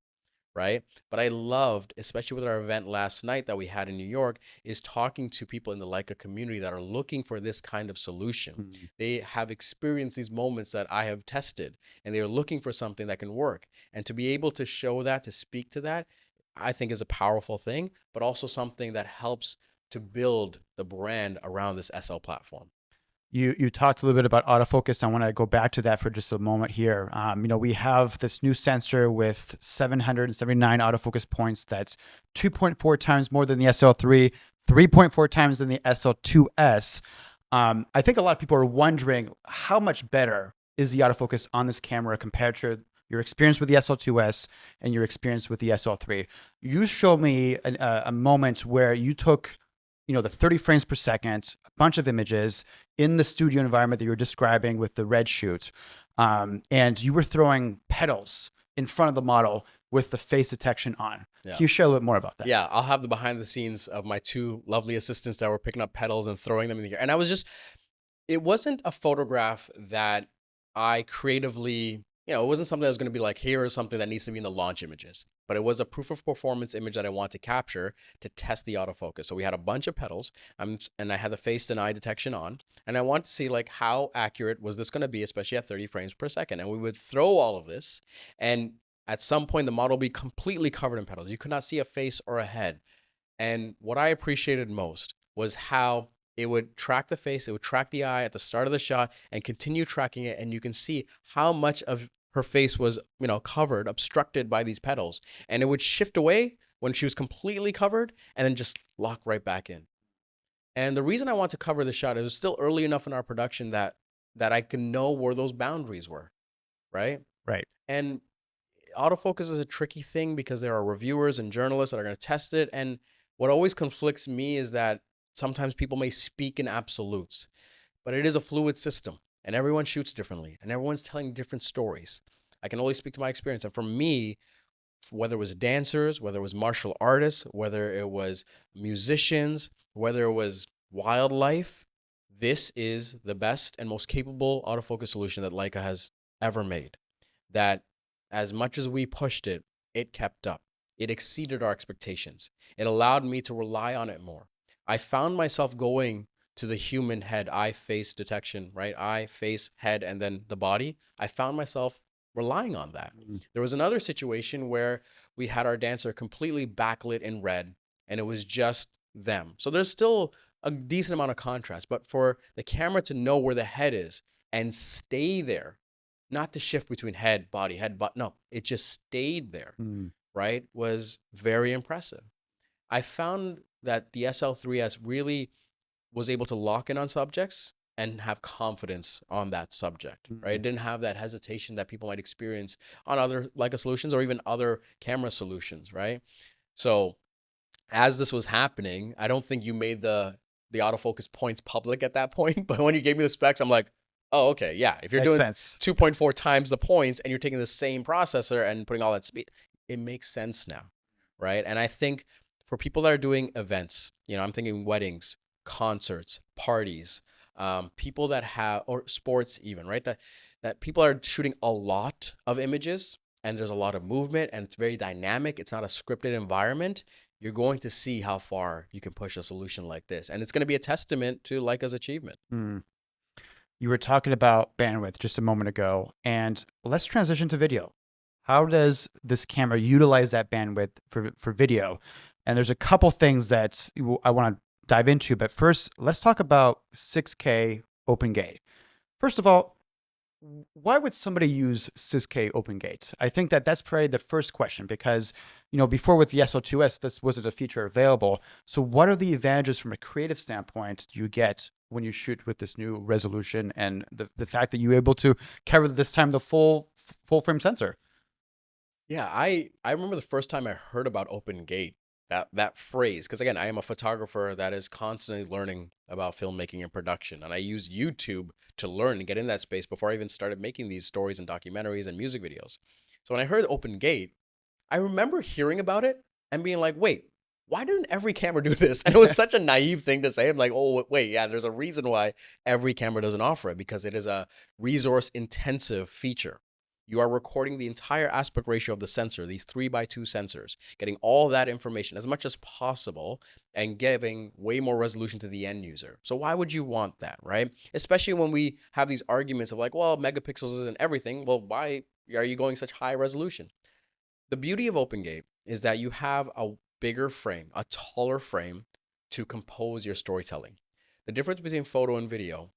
Right? But I loved, especially with our event last night that we had in New York, is talking to people in the Leica community that are looking for this kind of solution. They have experienced these moments that I have tested, and they are looking for something that can work. And to be able to show that, to speak to that, I think is a powerful thing, but also something that helps to build the brand around this SL platform. You talked a little bit about autofocus. I want to go back to that for just a moment here. We have this new sensor with 779 autofocus points. That's 2.4 times more than the SL3, 3.4 times than the SL2S. I think a lot of people are wondering how much better is the autofocus on this camera compared to your experience with the SL2S and your experience with the SL3. You showed me a moment where you took the 30 frames per second, a bunch of images in the studio environment that you were describing with the red shoot. And you were throwing petals in front of the model with the face detection on. Yeah. Can you share a little bit more about that? Yeah, I'll have the behind the scenes of my two lovely assistants that were picking up petals and throwing them in the air. And it wasn't a photograph that I creatively, it wasn't something that was going to be like, here is something that needs to be in the launch images. But it was a proof of performance image that I want to capture to test the autofocus. So we had a bunch of petals, and I had the face and eye detection on, and I wanted to see like how accurate was this going to be, especially at 30 frames per second. And we would throw all of this, and at some point the model would be completely covered in petals. You could not see a face or a head. And what I appreciated most was how it would track the face, it would track the eye at the start of the shot and continue tracking it, and you can see how much of her face was, covered, obstructed by these petals. And it would shift away when she was completely covered and then just lock right back in. And the reason I want to cover the shot, it was still early enough in our production that I could know where those boundaries were, right? Right. And autofocus is a tricky thing because there are reviewers and journalists that are going to test it. And what always conflicts me is that sometimes people may speak in absolutes, but it is a fluid system. And everyone shoots differently, and everyone's telling different stories. I can only speak to my experience. And for me, whether it was dancers, whether it was martial artists, whether it was musicians, whether it was wildlife, this is the best and most capable autofocus solution that Leica has ever made. That as much as we pushed it, it kept up. It exceeded our expectations. It allowed me to rely on it more. I found myself going to the human head, eye, face detection, right? Eye, face, head, and then the body. I found myself relying on that. There was another situation where we had our dancer completely backlit in red, and it was just them. So there's still a decent amount of contrast, but for the camera to know where the head is and stay there, not to shift between head, body, no, it just stayed there, right? Was very impressive. I found that the SL3-S really was able to lock in on subjects and have confidence on that subject, right? It didn't have that hesitation that people might experience on other Leica solutions or even other camera solutions, right? So as this was happening, I don't think you made the autofocus points public at that point, but when you gave me the specs, I'm like, oh, okay, yeah. If you're doing 2.4 times the points and you're taking the same processor and putting all that speed, it makes sense now, right? And I think for people that are doing events, I'm thinking weddings, concerts, parties, people that have, or sports even, right? That people are shooting a lot of images and there's a lot of movement and it's very dynamic. It's not a scripted environment. you're going to see how far you can push a solution like this. And it's going to be a testament to Leica's achievement. Mm. You were talking about bandwidth just a moment ago, and let's transition to video. How does this camera utilize that bandwidth for video? And there's a couple things that I want to dive into, but first, let's talk about 6K open gate. First of all, why would somebody use 6K open gate? I think that that's probably the first question because, before with the SL2S, this wasn't a feature available. So what are the advantages from a creative standpoint you get when you shoot with this new resolution and the fact that you're able to carry this time the full frame sensor? Yeah, I remember the first time I heard about open gate, that phrase, because again, I am a photographer that is constantly learning about filmmaking and production, and I use YouTube to learn and get in that space before I even started making these stories and documentaries and music videos. So when I heard open gate, I remember hearing about it and being like, wait, why doesn't every camera do this? And it was such a naive thing to say. I'm like, oh, wait, yeah, there's a reason why every camera doesn't offer it, because it is a resource intensive feature. You are recording the entire aspect ratio of the sensor, these 3x2 sensors, getting all that information as much as possible and giving way more resolution to the end user. So why would you want that, right? Especially when we have these arguments of like, well, megapixels isn't everything. Well, why are you going such high resolution? The beauty of OpenGate is that you have a bigger frame, a taller frame to compose your storytelling. The difference between photo and video,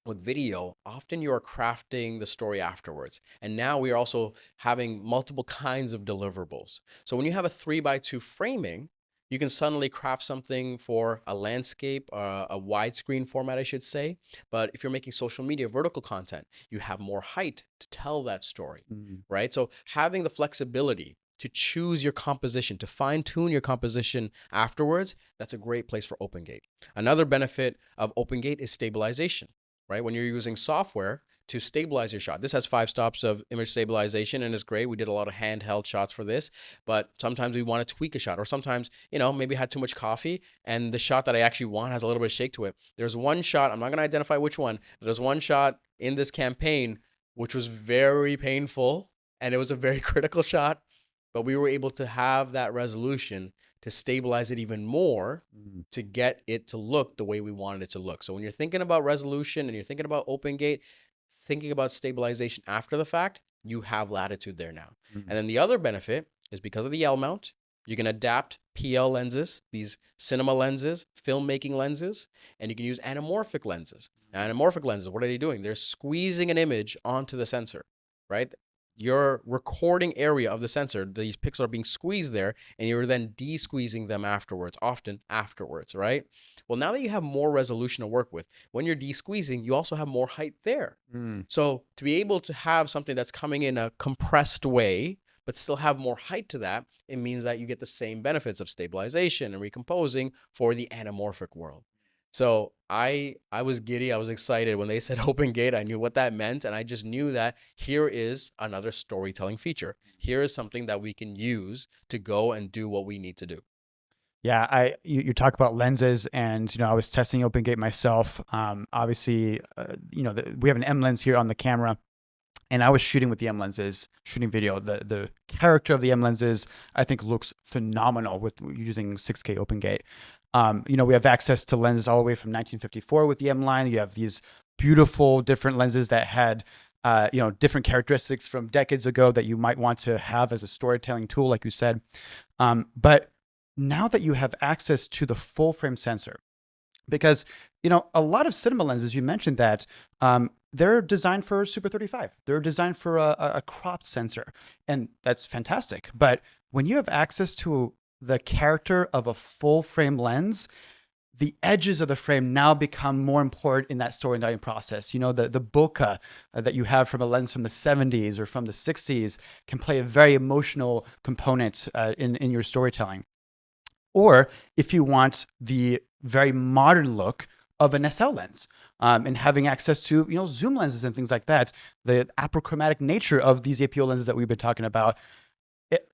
with video, often you are crafting the story afterwards. And now we are also having multiple kinds of deliverables. So when you have a 3x2 framing, you can suddenly craft something for a landscape, a widescreen format, I should say. But if you're making social media vertical content, you have more height to tell that story, right? So having the flexibility to choose your composition, to fine tune your composition afterwards, that's a great place for OpenGate. Another benefit of OpenGate is stabilization, right? When you're using software to stabilize your shot. This has 5 stops of image stabilization and it's great. We did a lot of handheld shots for this, but sometimes we want to tweak a shot, or sometimes, maybe I had too much coffee and the shot that I actually want has a little bit of shake to it. There's one shot, I'm not going to identify which one. There's one shot in this campaign which was very painful and it was a very critical shot, but we were able to have that resolution to stabilize it even more to get it to look the way we wanted it to look. So when you're thinking about resolution and you're thinking about OpenGate, thinking about stabilization after the fact, you have latitude there now. And then the other benefit is because of the L mount, you can adapt PL lenses, these cinema lenses, filmmaking lenses, and you can use anamorphic lenses. Anamorphic lenses, what are they doing? They're squeezing an image onto the sensor, right? Your recording area of the sensor, these pixels are being squeezed there, and you're then de-squeezing them afterwards, often afterwards, right? Well, now that you have more resolution to work with, when you're de-squeezing, you also have more height there. So to be able to have something that's coming in a compressed way, but still have more height to that, it means that you get the same benefits of stabilization and recomposing for the anamorphic world. So I was giddy. I was excited when they said open gate. I knew what that meant. And I just knew that here is another storytelling feature. Here is something that we can use to go and do what we need to do. Yeah, you talk about lenses, and I was testing open gate myself. Obviously, we have an M lens here on the camera, and I was shooting with the M lenses, shooting video. The character of the M lenses, I think, looks phenomenal with using 6K open gate. We have access to lenses all the way from 1954 with the M line. You have these beautiful different lenses that had different characteristics from decades ago that you might want to have as a storytelling tool, like you said. But now that you have access to the full frame sensor, because a lot of cinema lenses, you mentioned that they're designed for Super 35. They're designed for a cropped sensor, and that's fantastic. But when you have access to the character of a full frame lens, the edges of the frame now become more important in that storytelling process. The bokeh that you have from a lens from the 70s or from the 60s can play a very emotional component in your storytelling. Or if you want the very modern look of an SL lens, and having access to zoom lenses and things like that, the apochromatic nature of these APO lenses that we've been talking about, it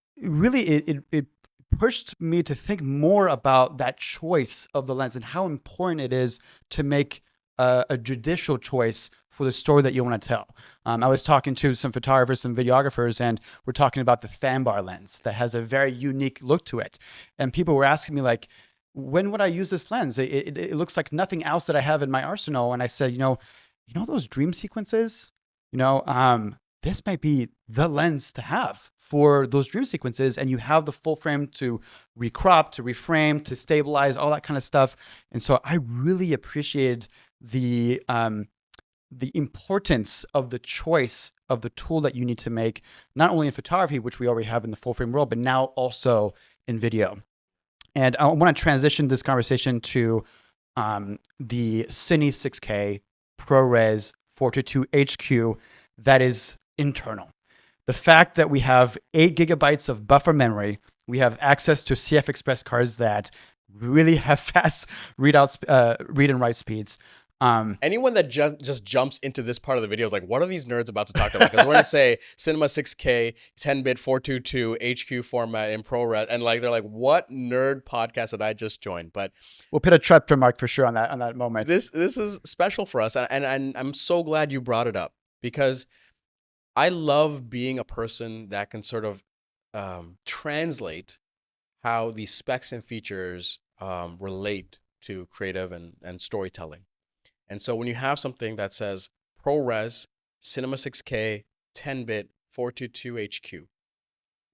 pushed me to think more about that choice of the lens and how important it is to make a judicial choice for the story that you want to tell. I was talking to some photographers, some videographers, and we're talking about the fan bar lens that has a very unique look to it. And people were asking me like, when would I use this lens? It looks like nothing else that I have in my arsenal. And I said, you know those dream sequences, this might be the lens to have for those dream sequences. And you have the full frame to recrop, to reframe, to stabilize, all that kind of stuff. And so I really appreciated the importance of the choice of the tool that you need to make, not only in photography, which we already have in the full frame world, but now also in video. And I want to transition this conversation to the Cine 6K ProRes 422 HQ that is internal. The fact that we have 8 gigabytes of buffer memory, we have access to CF Express cards that really have fast read and write speeds. Anyone that just jumps into this part of the video is like, what are these nerds about to talk about? Because we're going to say Cinema 6K, 10-bit 422 HQ format in ProRes. And like, they're like, what nerd podcast did I just join? But we'll put a chapter mark for sure on that moment. This is special for us. And I'm so glad you brought it up, because I love being a person that can sort of translate how these specs and features relate to creative and storytelling. And so when you have something that says ProRes, Cinema 6K, 10-bit, 422 HQ,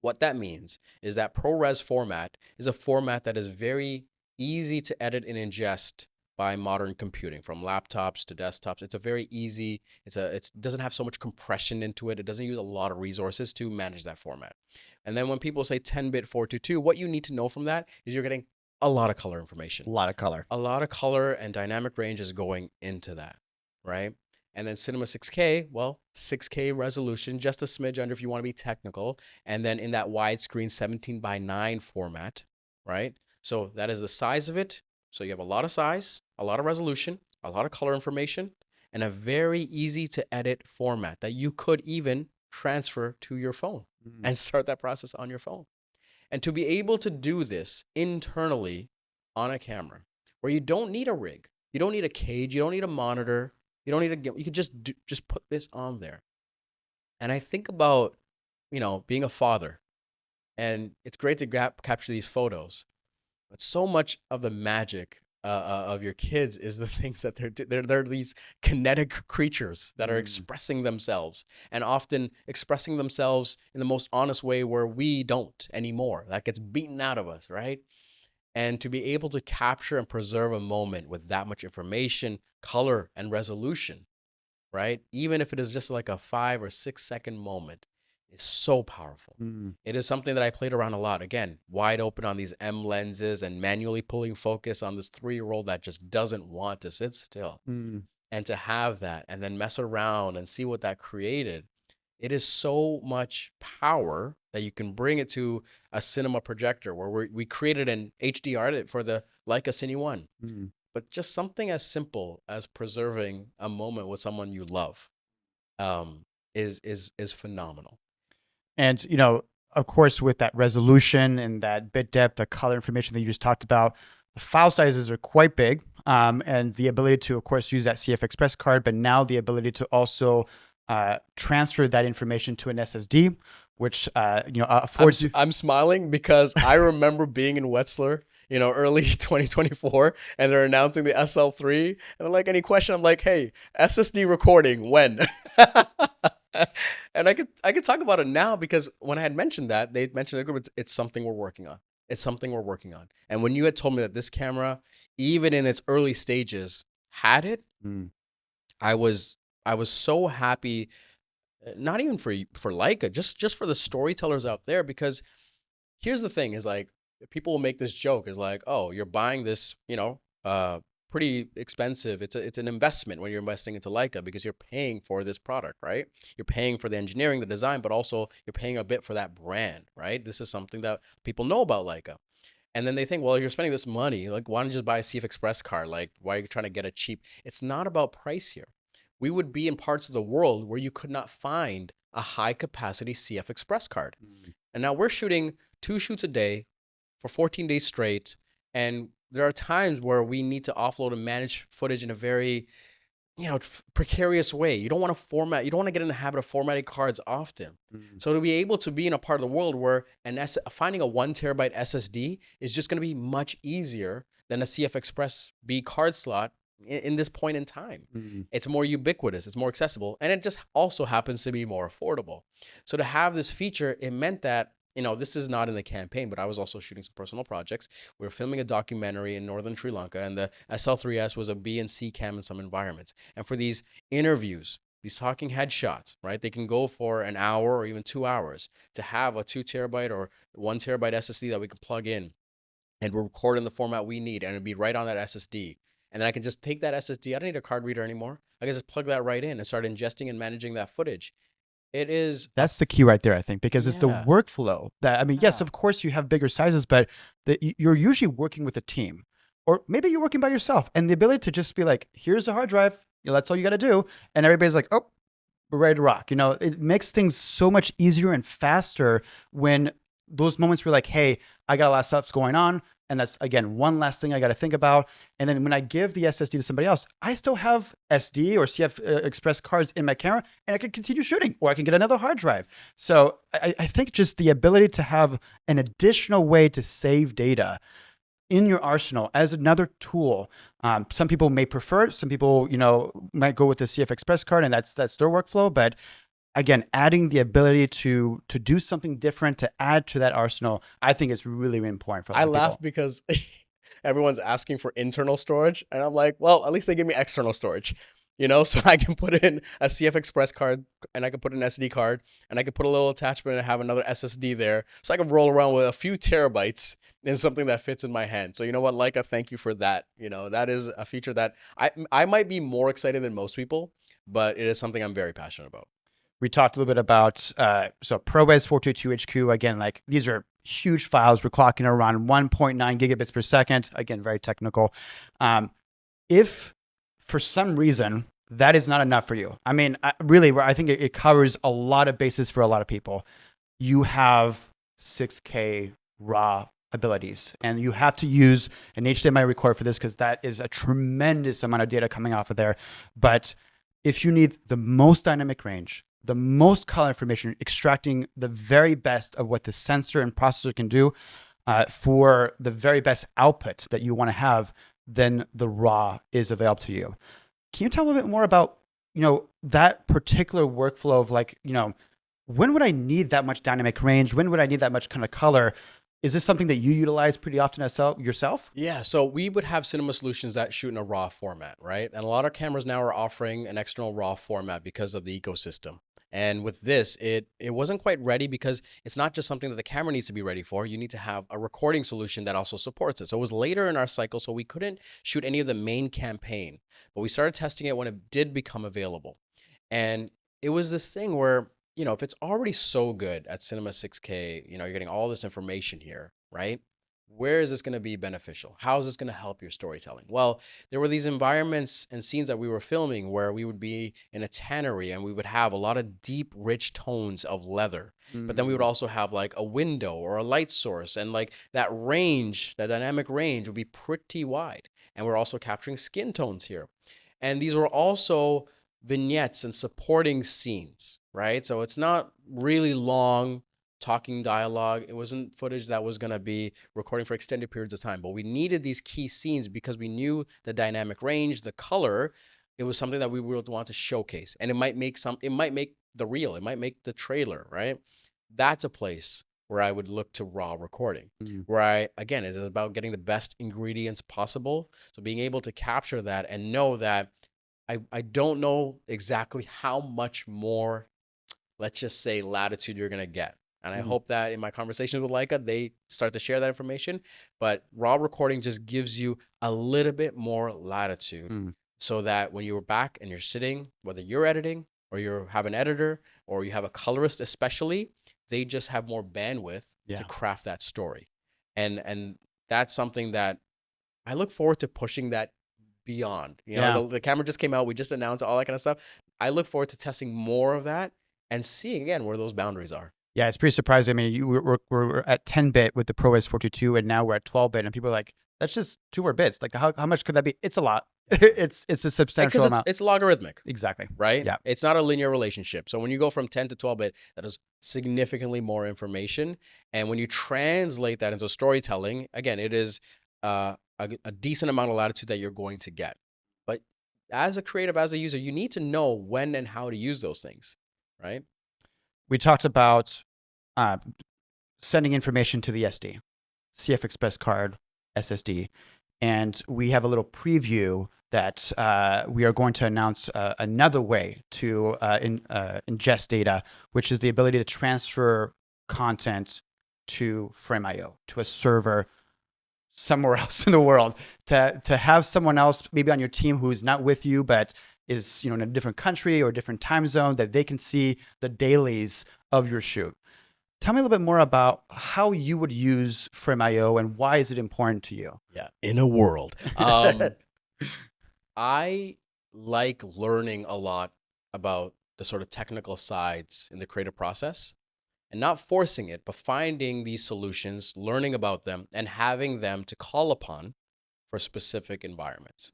what that means is that ProRes format is a format that is very easy to edit and ingest by modern computing, from laptops to desktops. It's a very easy, it doesn't have so much compression into it. It doesn't use a lot of resources to manage that format. And then when people say 10-bit 422, what you need to know from that is you're getting a lot of color information. A lot of color And dynamic range is going into that, right? And then Cinema 6K, well, 6K resolution, just a smidge under if you want to be technical. And then in that widescreen 17:9 format, right? So that is the size of it. So you have a lot of size, a lot of resolution, a lot of color information, and a very easy to edit format that you could even transfer to your phone and start that process on your phone. And to be able to do this internally on a camera, where you don't need a rig, you don't need a cage, you don't need a monitor, you don't need you can just put this on there. And I think about, being a father, and it's great to capture these photos, but so much of the magic of your kids is the things that they're these kinetic creatures that are expressing themselves, and often expressing themselves in the most honest way where we don't anymore. That gets beaten out of us, right? And to be able to capture and preserve a moment with that much information, color, and resolution, right? Even if it is just like a 5 or 6 second moment, is so powerful. It is something that I played around a lot. Again, wide open on these M lenses and manually pulling focus on this 3-year-old that just doesn't want to sit still. And to have that and then mess around and see what that created, it is so much power that you can bring it to a cinema projector, where we created an HDR edit for the Leica Cine 1. But just something as simple as preserving a moment with someone you love is phenomenal. And, of course, with that resolution and that bit depth, the color information that you just talked about, the file sizes are quite big, and the ability to, of course, use that CF Express card, but now the ability to also transfer that information to an SSD, which, affords you. I'm smiling because I remember being in Wetzlar, early 2024, and they're announcing the SL3, and they're like, any question? I'm like, hey, SSD recording, when? And I could talk about it now, because when I had mentioned that, they mentioned it's something we're working on. It's something we're working on. And when you had told me that this camera, even in its early stages, had it, I was so happy. Not even for Leica, just for the storytellers out there, because here's the thing: is like, people will make this joke, is like, oh, you're buying this, pretty expensive. It's an investment when you're investing into Leica, because you're paying for this product, right? You're paying for the engineering, the design, but also you're paying a bit for that brand, right? This is something that people know about Leica. And then they think, well, you're spending this money, like, why don't you just buy a CF Express card? Like, why are you trying to get it cheap? It's not about price here. We would be in parts of the world where you could not find a high capacity CF Express card. And now we're shooting 2 shoots a day for 14 days straight. And there are times where we need to offload and manage footage in a very, precarious way. You don't want to format, you don't want to get in the habit of formatting cards often. Mm. So to be able to be in a part of the world where finding a 1 terabyte SSD is just going to be much easier than a CF Express B card slot in this point in time. Mm. It's more ubiquitous, it's more accessible, and it just also happens to be more affordable. So to have this feature, it meant that, this is not in the campaign, but I was also shooting some personal projects. We were filming a documentary in northern Sri Lanka, and the SL3-S was a B and C cam in some environments. And for these interviews, these talking headshots, right? They can go for an hour or even 2 hours. To have a 2 terabyte or 1 terabyte SSD that we can plug in and we'll record in the format we need, and it'd be right on that SSD. And then I can just take that SSD. I don't need a card reader anymore. I can just plug that right in and start ingesting and managing that footage. It is That's the key right there, I think, because it's the Yeah. workflow that, I mean, yes, Yeah. of course you have bigger sizes, but you're usually working with a team, or maybe you're working by yourself, and the ability to just be like, here's the hard drive, that's all you got to do. And everybody's like, oh, we're ready to rock. It makes things so much easier and faster when those moments where like, hey, I got a lot of stuff going on. And that's, again, one last thing I got to think about. And then when I give the SSD to somebody else, I still have SD or CF Express cards in my camera, and I can continue shooting, or I can get another hard drive. So I think just the ability to have an additional way to save data in your arsenal as another tool. Some people may prefer it. Some people, might go with the CF Express card, and that's their workflow. But again, adding the ability to do something different, to add to that arsenal, I think is really, really important for a lot I of laugh people. because everyone's asking for internal storage, and I'm like, well, at least they give me external storage, so I can put in a CF Express card, and I can put an SD card, and I can put a little attachment and have another SSD there, so I can roll around with a few terabytes in something that fits in my hand. So you know what, Leica, thank you for that. That is a feature that I might be more excited than most people, but it is something I'm very passionate about. We talked a little bit about so ProRes 422HQ. Again, like these are huge files. We're clocking around 1.9 gigabits per second. Again, very technical. If for some reason that is not enough for you, I mean, really, I think it covers a lot of bases for a lot of people. You have 6K raw abilities, and you have to use an HDMI recorder for this because that is a tremendous amount of data coming off of there. But if you need the most dynamic range, the most color information, extracting the very best of what the sensor and processor can do for the very best output that you want to have, then the raw is available to you. Can you tell a little bit more about, that particular workflow of like, when would I need that much dynamic range? When would I need that much kind of color? Is this something that you utilize pretty often yourself? Yeah, so we would have cinema solutions that shoot in a RAW format, right? And a lot of cameras now are offering an external RAW format because of the ecosystem. And with this, it wasn't quite ready because it's not just something that the camera needs to be ready for. You need to have a recording solution that also supports it. So it was later in our cycle, so we couldn't shoot any of the main campaign, but we started testing it when it did become available. And it was this thing where, if it's already so good at Cinema 6K, you're getting all this information here, right? Where is this going to be beneficial? How is this going to help your storytelling? Well, there were these environments and scenes that we were filming where we would be in a tannery and we would have a lot of deep, rich tones of leather. But then we would also have like a window or a light source, and like that range, that dynamic range would be pretty wide. And we're also capturing skin tones here. And these were also vignettes and supporting scenes, right? So it's not really long talking dialogue. It wasn't footage that was going to be recording for extended periods of time, but we needed these key scenes because we knew the dynamic range, the color. It was something that we would want to showcase, and it might make the reel, it might make the trailer, right? That's a place where I would look to raw recording, where again, it is about getting the best ingredients possible. So being able to capture that and know that I don't know exactly how much more, let's just say, latitude you're going to get. And I hope that in my conversations with Leica, they start to share that information. But raw recording just gives you a little bit more latitude so that when you're back and you're sitting, whether you're editing or you have an editor or you have a colorist especially, they just have more bandwidth to craft that story. And that's something that I look forward to pushing that beyond. The camera just came out. We just announced all that kind of stuff. I look forward to testing more of that and seeing again where those boundaries are. Yeah, it's pretty surprising. I mean, we're at 10-bit with the ProRes 422, and now we're at 12-bit, and people are like, That's just 2 more bits. Like how much could that be? It's a lot. It's a substantial Because amount. it's logarithmic, Exactly. right? Yeah. It's not a linear relationship. So when you go from 10 to 12-bit, that is significantly more information. And when you translate that into storytelling, again, it is a decent amount of latitude that you're going to get. But as a creative, as a user, you need to know when and how to use those things, right? We talked about sending information to the SD, CF Express card, SSD. And we have a little preview that we are going to announce another way to ingest data, which is the ability to transfer content to Frame.io, to a server somewhere else in the world, to have someone else maybe on your team who's not with you, but is in a different country or a different time zone, that they can see the dailies of your shoot. Tell me a little bit more about how you would use Frame.io and why is it important to you? Yeah, in a world. I like learning a lot about the sort of technical sides in the creative process and not forcing it, but finding these solutions, learning about them, and having them to call upon for specific environments.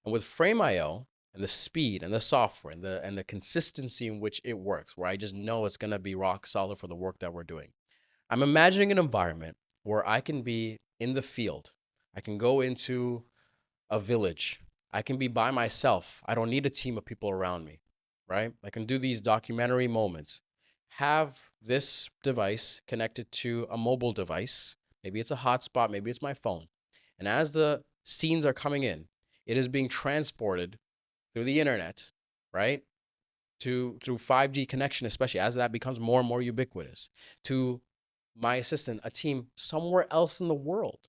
And with Frame.io and the speed and the software and the consistency in which it works, where I just know it's going to be rock solid for the work that we're doing, I'm imagining an environment where I can be in the field. I can go into a village. I can be by myself. I don't need a team of people around me, right? I can do these documentary moments. Have this device connected to a mobile device. Maybe it's a hotspot, maybe it's my phone. And as the scenes are coming in, it is being transported through the internet, right? Through 5G connection, especially as that becomes more and more ubiquitous, to my assistant, a team somewhere else in the world,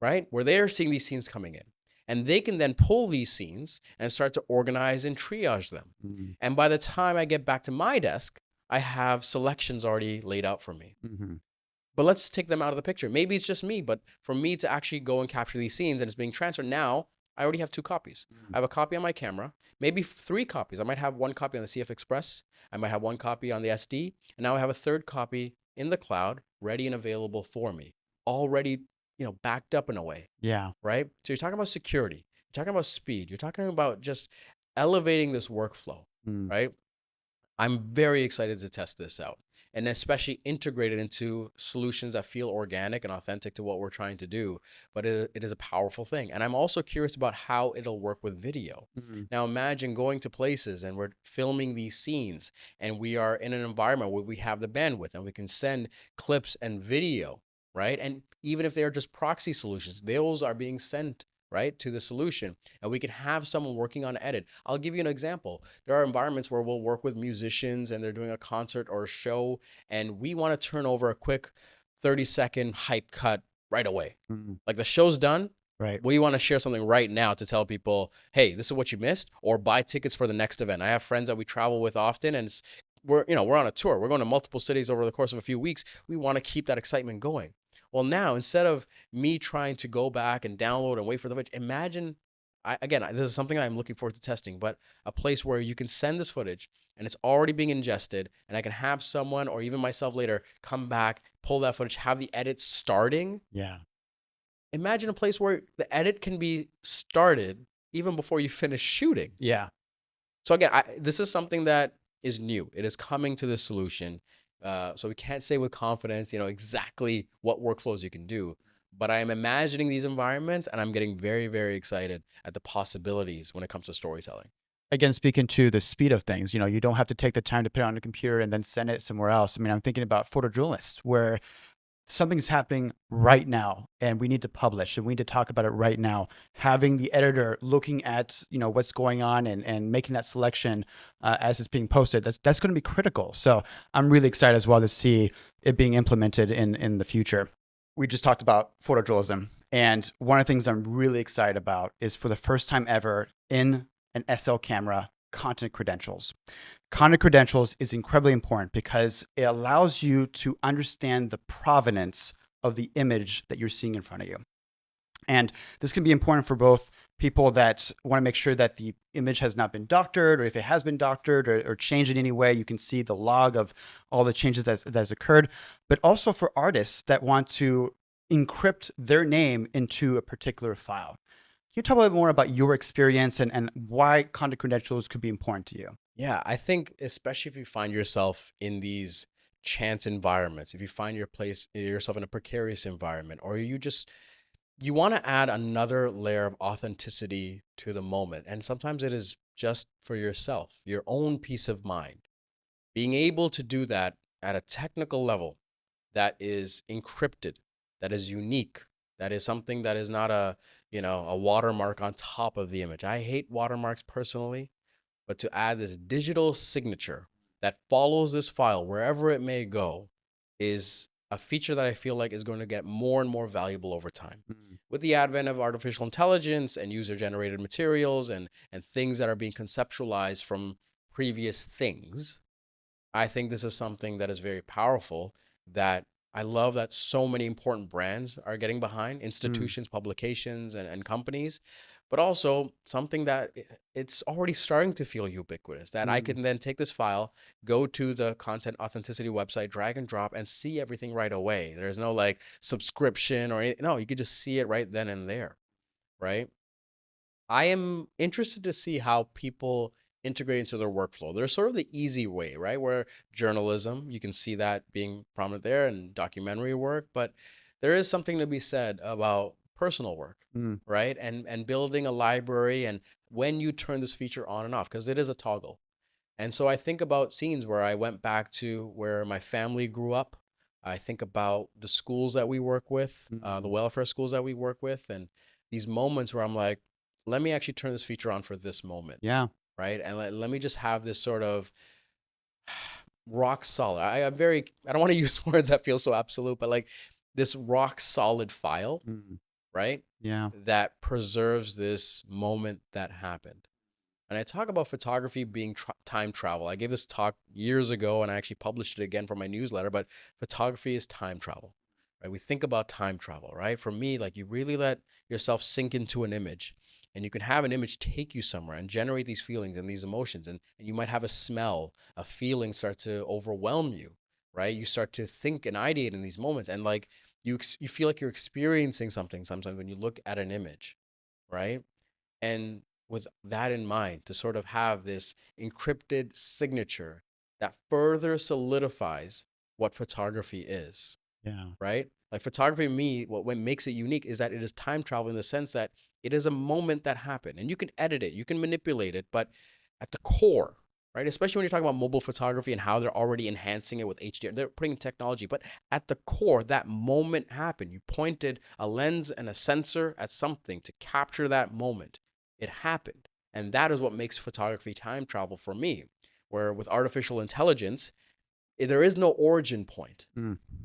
right? Where they're seeing these scenes coming in. And they can then pull these scenes and start to organize and triage them. Mm-hmm. And by the time I get back to my desk, I have selections already laid out for me. Mm-hmm. But let's take them out of the picture. Maybe it's just me, but for me to actually go and capture these scenes and it's being transferred now, I already have 2 copies. I have a copy on my camera, maybe 3 copies. I might have 1 copy on the CF Express. I might have 1 copy on the SD. And now I have a 3rd copy in the cloud, ready and available for me, already, backed up in a way. Yeah. Right? So you're talking about security. You're talking about speed. You're talking about just elevating this workflow, right? I'm very excited to test this out and especially integrate it into solutions that feel organic and authentic to what we're trying to do. But it is a powerful thing. And I'm also curious about how it'll work with video. Mm-hmm. Now imagine going to places and we're filming these scenes and we are in an environment where we have the bandwidth and we can send clips and video, right? And even if they are just proxy solutions, those are being sent right to the solution, and we can have someone working on edit. I'll give you an example. There are environments where we'll work with musicians and they're doing a concert or a show, and we want to turn over a quick 30-second hype cut right away. Mm-hmm. Like the show's done, right? We want to share something right now to tell people, hey, this is what you missed, or buy tickets for the next event. I have friends that we travel with often, and we're on a tour. We're going to multiple cities over the course of a few weeks. We want to keep that excitement going. Well, now, instead of me trying to go back and download and wait for the footage, imagine, this is something I'm looking forward to testing, but a place where you can send this footage and it's already being ingested, and I can have someone or even myself later come back, pull that footage, have the edit starting. Yeah. Imagine a place where the edit can be started even before you finish shooting. Yeah. So again, this is something that is new. It is coming to this solution. So we can't say with confidence, exactly what workflows you can do. But I am imagining these environments, and I'm getting very, very excited at the possibilities when it comes to storytelling. Again, speaking to the speed of things, you don't have to take the time to put it on a computer and then send it somewhere else. I mean, I'm thinking about photojournalists where something's happening right now and we need to publish and we need to talk about it right now. Having the editor looking at, what's going on and making that selection as it's being posted, that's going to be critical. So I'm really excited as well to see it being implemented in the future. We just talked about photojournalism, and one of the things I'm really excited about is for the first time ever in an SL camera, content credentials. Content credentials is incredibly important because it allows you to understand the provenance of the image that you're seeing in front of you. And this can be important for both people that want to make sure that the image has not been doctored, or if it has been doctored or changed in any way, you can see the log of all the changes that has occurred, but also for artists that want to encrypt their name into a particular file. Can you talk a little bit more about your experience and why content credentials could be important to you? Yeah, I think especially if you find yourself in these chance environments, if you find yourself in a precarious environment, or you want to add another layer of authenticity to the moment. And sometimes it is just for yourself, your own peace of mind. Being able to do that at a technical level that is encrypted, that is unique, that is something that is not a watermark on top of the image. I hate watermarks personally, but to add this digital signature that follows this file wherever it may go is a feature that I feel like is going to get more and more valuable over time. With the advent of artificial intelligence and user-generated materials and things that are being conceptualized from previous things, I think this is something that is very powerful that I love that so many important brands are getting behind, institutions, publications, and companies, but also something that it's already starting to feel ubiquitous, that I can then take this file, go to the content authenticity website, drag and drop, and see everything right away. There's no like subscription or anything. No, you could just see it right then and there, right? I am interested to see how people integrate into their workflow. There's sort of the easy way, right? Where journalism, you can see that being prominent there, and documentary work, but there is something to be said about personal work, right? And building a library and when you turn this feature on and off, because it is a toggle. And so I think about scenes where I went back to where my family grew up. I think about the schools that we work with, the welfare schools that we work with, and these moments where I'm like, let me actually turn this feature on for this moment. Yeah. Right. And let me just have this sort of rock solid. I don't want to use words that feel so absolute, but like this rock solid file, right? Yeah. That preserves this moment that happened. And I talk about photography being time travel. I gave this talk years ago and I actually published it again for my newsletter, but photography is time travel, right? We think about time travel, right? For me, like you really let yourself sink into an image and you can have an image take you somewhere and generate these feelings and these emotions. And you might have a smell, a feeling start to overwhelm you, right? You start to think and ideate in these moments. And like you feel like you're experiencing something sometimes when you look at an image, right? And with that in mind, to sort of have this encrypted signature that further solidifies what photography is, Yeah. right? Like photography, me, what makes it unique is that it is time travel in the sense that it is a moment that happened and you can edit it, you can manipulate it, but at the core, right? Especially when you're talking about mobile photography and how they're already enhancing it with HDR, they're putting technology, but at the core, that moment happened. You pointed a lens and a sensor at something to capture that moment. It happened. And that is what makes photography time travel for me, where with artificial intelligence, there is no origin point.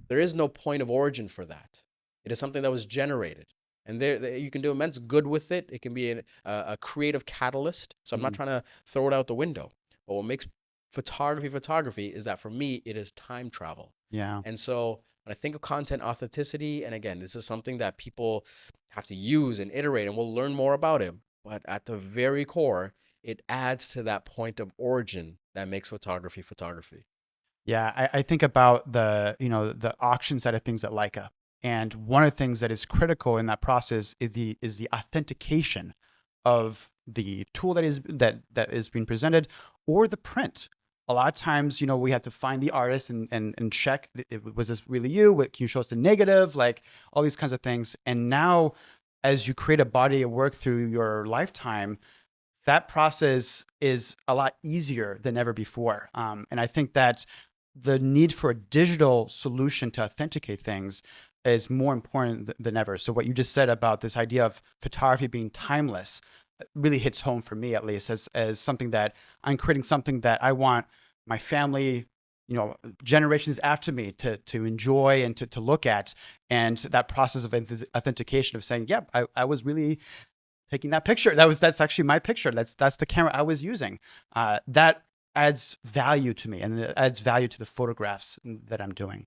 There is no point of origin for that. It is something that was generated. And there you can do immense good with it. It can be a creative catalyst. So I'm not trying to throw it out the window. But what makes photography is that for me, it is time travel. Yeah. And so when I think of content authenticity, and again, this is something that people have to use and iterate, and we'll learn more about it. But at the very core, it adds to that point of origin that makes photography photography. Yeah, I think about the auction side of things at Leica, and one of the things that is critical in that process is the authentication of the tool that is being presented or the print. A lot of times, we have to find the artist and check, was this really you? Can you show us the negative? Like all these kinds of things. And now, as you create a body of work through your lifetime, that process is a lot easier than ever before. And I think that the need for a digital solution to authenticate things is more important than ever. So what you just said about this idea of photography being timeless really hits home for me, at least, as something that I'm creating something that I want my family, generations after me to enjoy and to look at. And that process of authentication of saying, yep, I was really taking that picture. That's actually my picture. That's the camera I was using. That adds value to me, and it adds value to the photographs that I'm doing.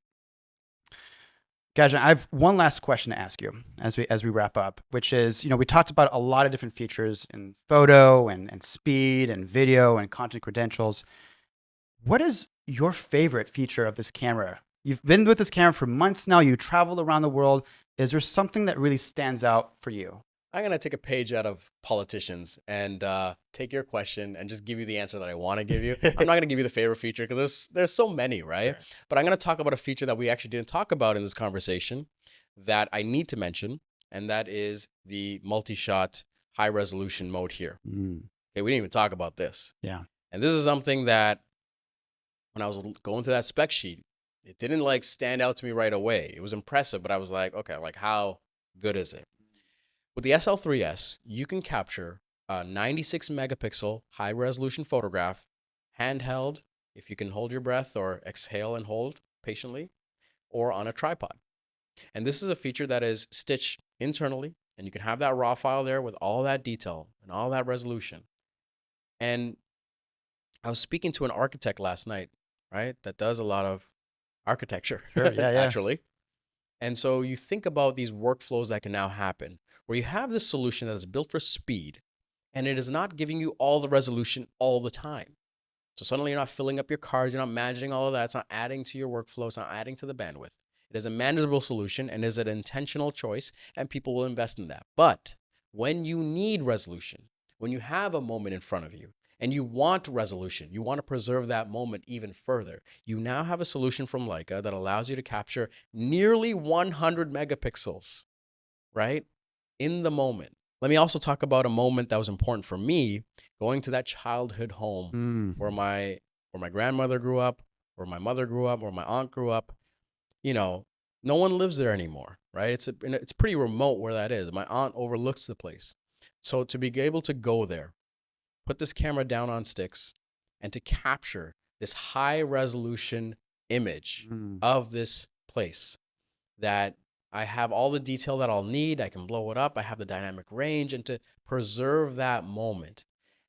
Gajan, I have one last question to ask you as we wrap up, which is, we talked about a lot of different features in photo and speed and video and content credentials. What is your favorite feature of this camera? You've been with this camera for months now. You traveled around the world. is there something that really stands out for you? I'm going to take a page out of politicians and take your question and just give you the answer that I want to give you. I'm not going to give you the favorite feature because there's so many, right? Sure. But I'm going to talk about a feature that we actually didn't talk about in this conversation that I need to mention, and that is the multi-shot high resolution mode here. Mm. Okay, we didn't even talk about this. Yeah. And this is something that when I was going through that spec sheet, it didn't like stand out to me right away. It was impressive, but I was like, okay, like how good is it? With the SL3-S, you can capture a 96 megapixel high resolution photograph, handheld, if you can hold your breath or exhale and hold patiently, or on a tripod. And this is a feature that is stitched internally, and you can have that raw file there with all that detail and all that resolution. And I was speaking to an architect last night, right, that does a lot of architecture, Sure. Yeah. naturally. And so you think about these workflows that can now happen where you have this solution that is built for speed and it is not giving you all the resolution all the time. So suddenly you're not filling up your cards, you're not managing all of that. It's not adding to your workflow, it's not adding to the bandwidth. It is a manageable solution and is an intentional choice, and people will invest in that. But when you need resolution, when you have a moment in front of you, and you want resolution, you want to preserve that moment even further, you now have a solution from Leica that allows you to capture nearly 100 megapixels, right, in the moment. Let me also talk about a moment that was important for me, going to that childhood home where my grandmother grew up, where my mother grew up, where my aunt grew up. You know, no one lives there anymore, right? It's pretty remote where that is. My aunt overlooks the place. So to be able to go there, put this camera down on sticks, and to capture this high resolution image of this place that I have all the detail that I'll need. I can blow it up. I have the dynamic range, and to preserve that moment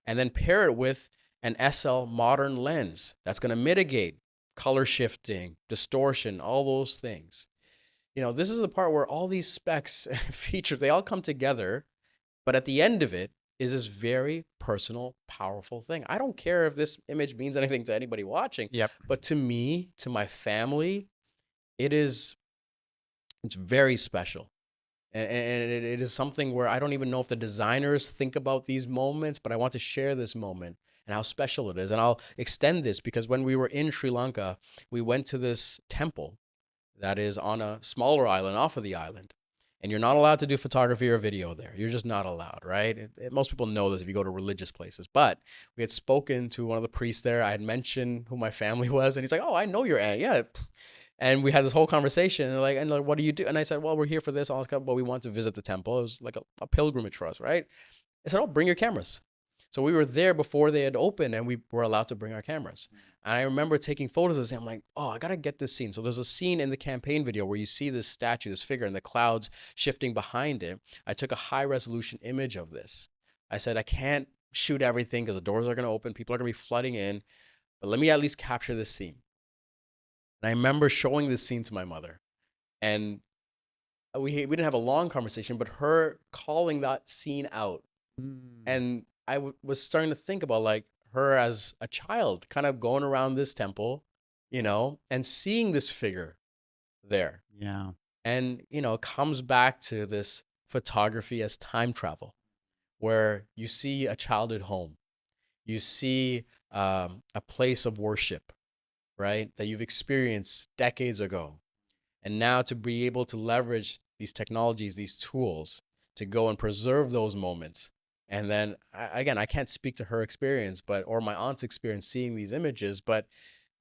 and then pair it with an SL modern lens that's going to mitigate color shifting, distortion, all those things. You know, this is the part where all these specs features, they all come together, but at the end of it is this very personal, powerful thing. I don't care if this image means anything to anybody watching, but to me, to my family, it's very special. And it is something where I don't even know if the designers think about these moments, but I want to share this moment and how special it is. And I'll extend this because when we were in Sri Lanka, we went to this temple that is on a smaller island off of the island. And you're not allowed to do photography or video there. You're just not allowed, right? Most people know this if you go to religious places. But we had spoken to one of the priests there. I had mentioned who my family was. And he's like, oh, I know your aunt. Yeah. And we had this whole conversation. And like, what do you do? And I said, well, we're here for this. All this stuff, but we want to visit the temple. It was like a pilgrimage for us, right? I said, oh, bring your cameras. So we were there before they had opened and we were allowed to bring our cameras. And I remember taking photos of this and I'm like, oh, I got to get this scene. So there's a scene in the campaign video where you see this statue, this figure, and the clouds shifting behind it. I took a high resolution image of this. I said, I can't shoot everything because the doors are going to open. People are going to be flooding in. But let me at least capture this scene. And I remember showing this scene to my mother. And we didn't have a long conversation, but her calling that scene out. And I was starting to think about like her as a child kind of going around this temple, you know, and seeing this figure there. Yeah. And, you know, it comes back to this photography as time travel, where you see a childhood home, you see a place of worship, right, that you've experienced decades ago. And now to be able to leverage these technologies, these tools to go and preserve those moments. And then, again, I can't speak to her experience, or my aunt's experience seeing these images, but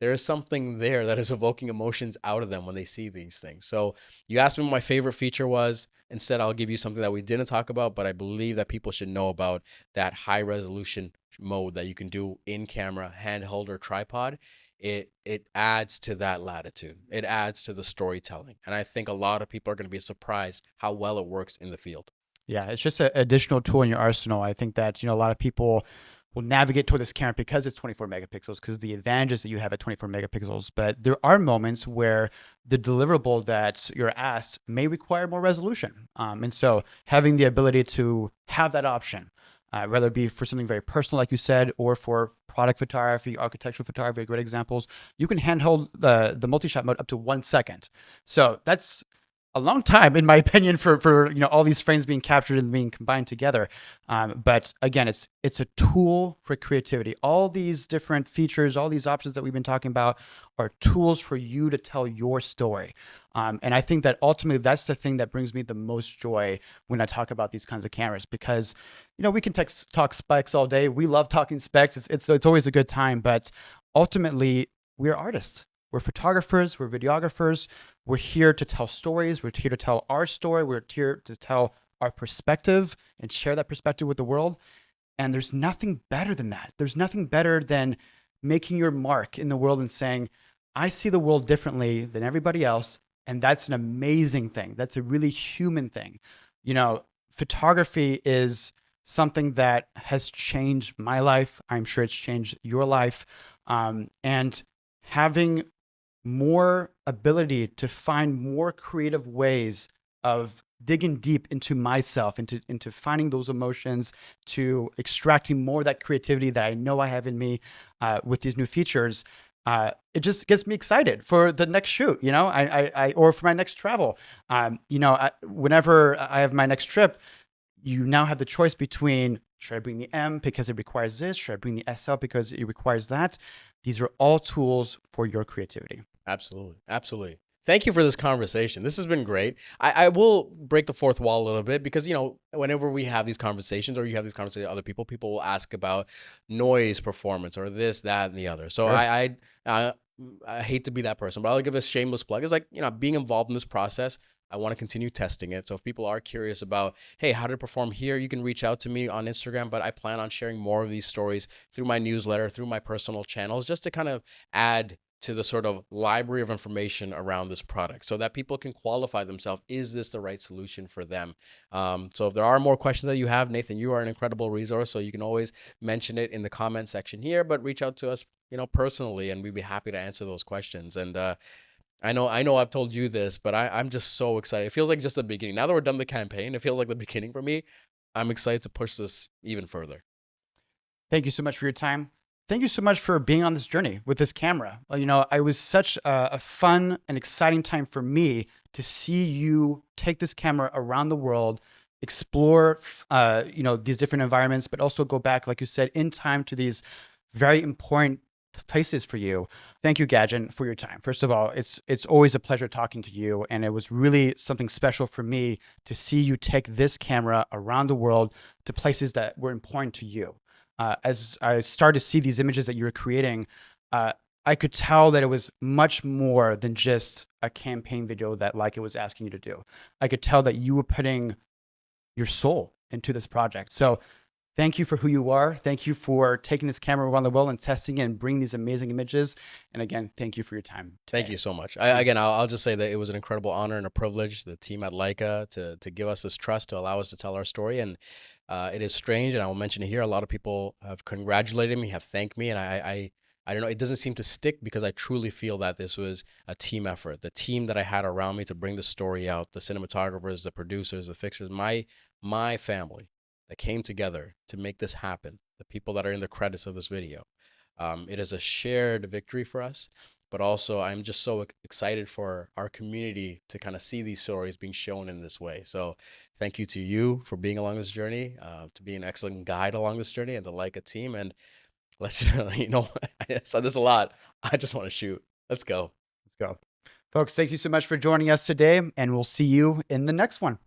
there is something there that is evoking emotions out of them when they see these things. So you asked me what my favorite feature was. Instead, I'll give you something that we didn't talk about, but I believe that people should know about, that high resolution mode that you can do in camera, handheld, or tripod. It adds to that latitude. It adds to the storytelling. And I think a lot of people are going to be surprised how well it works in the field. Yeah, it's just an additional tool in your arsenal. I think that, a lot of people will navigate toward this camera because it's 24 megapixels, because the advantages that you have at 24 megapixels. But there are moments where the deliverable that you're asked may require more resolution. And so having the ability to have that option, whether it be for something very personal, like you said, or for product photography, architectural photography, great examples, you can handhold the multi-shot mode up to 1 second. So that's a long time, in my opinion, for all these frames being captured and being combined together. But again, it's a tool for creativity. All these different features, all these options that we've been talking about, are tools for you to tell your story. And I think that ultimately that's the thing that brings me the most joy when I talk about these kinds of cameras, because we can talk specs all day. We love talking specs. It's always a good time, but ultimately we're artists. We're photographers. We're videographers. We're here to tell stories. We're here to tell our story. We're here to tell our perspective and share that perspective with the world. And there's nothing better than that. There's nothing better than making your mark in the world and saying, I see the world differently than everybody else. And that's an amazing thing. That's a really human thing. Photography is something that has changed my life. I'm sure it's changed your life. And having more ability to find more creative ways of digging deep into myself, into finding those emotions, to extracting more of that creativity that I know I have in me with these new features. It just gets me excited for the next shoot, or for my next travel. Whenever I have my next trip, you now have the choice between, should I bring the M because it requires this? Should I bring the SL because it requires that? These are all tools for your creativity. Absolutely. Absolutely. Thank you for this conversation. This has been great. I will break the fourth wall a little bit because, whenever we have these conversations or you have these conversations with other people, people will ask about noise performance or this, that, and the other. So Sure. I hate to be that person, but I'll give a shameless plug. It's like, being involved in this process, I want to continue testing it. So if people are curious about, hey, how did it perform here? You can reach out to me on Instagram, but I plan on sharing more of these stories through my newsletter, through my personal channels, just to kind of add to the sort of library of information around this product so that people can qualify themselves. Is this the right solution for them? So if there are more questions that you have, Nathan, you are an incredible resource. So you can always mention it in the comment section here, but reach out to us, personally, and we'd be happy to answer those questions. And I know I've told you this, but I'm just so excited. It feels like just the beginning. Now that we're done the campaign, it feels like the beginning for me. I'm excited to push this even further. Thank you so much for your time. Thank you so much for being on this journey with this camera. It was such a fun and exciting time for me to see you take this camera around the world, explore, these different environments, but also go back, like you said, in time to these very important places for you. Thank you, Gajan, for your time. First of all, it's always a pleasure talking to you, and it was really something special for me to see you take this camera around the world to places that were important to you. As I started to see these images that you were creating, I could tell that it was much more than just a campaign video that Leica was asking you to do. I could tell that you were putting your soul into this project. So thank you for who you are. Thank you for taking this camera around the world and testing it and bringing these amazing images. And again, thank you for your time today. Thank you so much. I'll just say that it was an incredible honor and a privilege, the team at Leica, to give us this trust to allow us to tell our story. And it is strange, and I will mention it here, a lot of people have congratulated me, have thanked me, and I don't know, it doesn't seem to stick because I truly feel that this was a team effort. The team that I had around me to bring the story out, the cinematographers, the producers, the fixers, my family that came together to make this happen, the people that are in the credits of this video. It is a shared victory for us. But also, I'm just so excited for our community to kind of see these stories being shown in this way. So thank you to you for being along this journey, to be an excellent guide along this journey, and the Leica team. And let's, I said this a lot. I just want to shoot. Let's go. Let's go. Folks, thank you so much for joining us today, and we'll see you in the next one.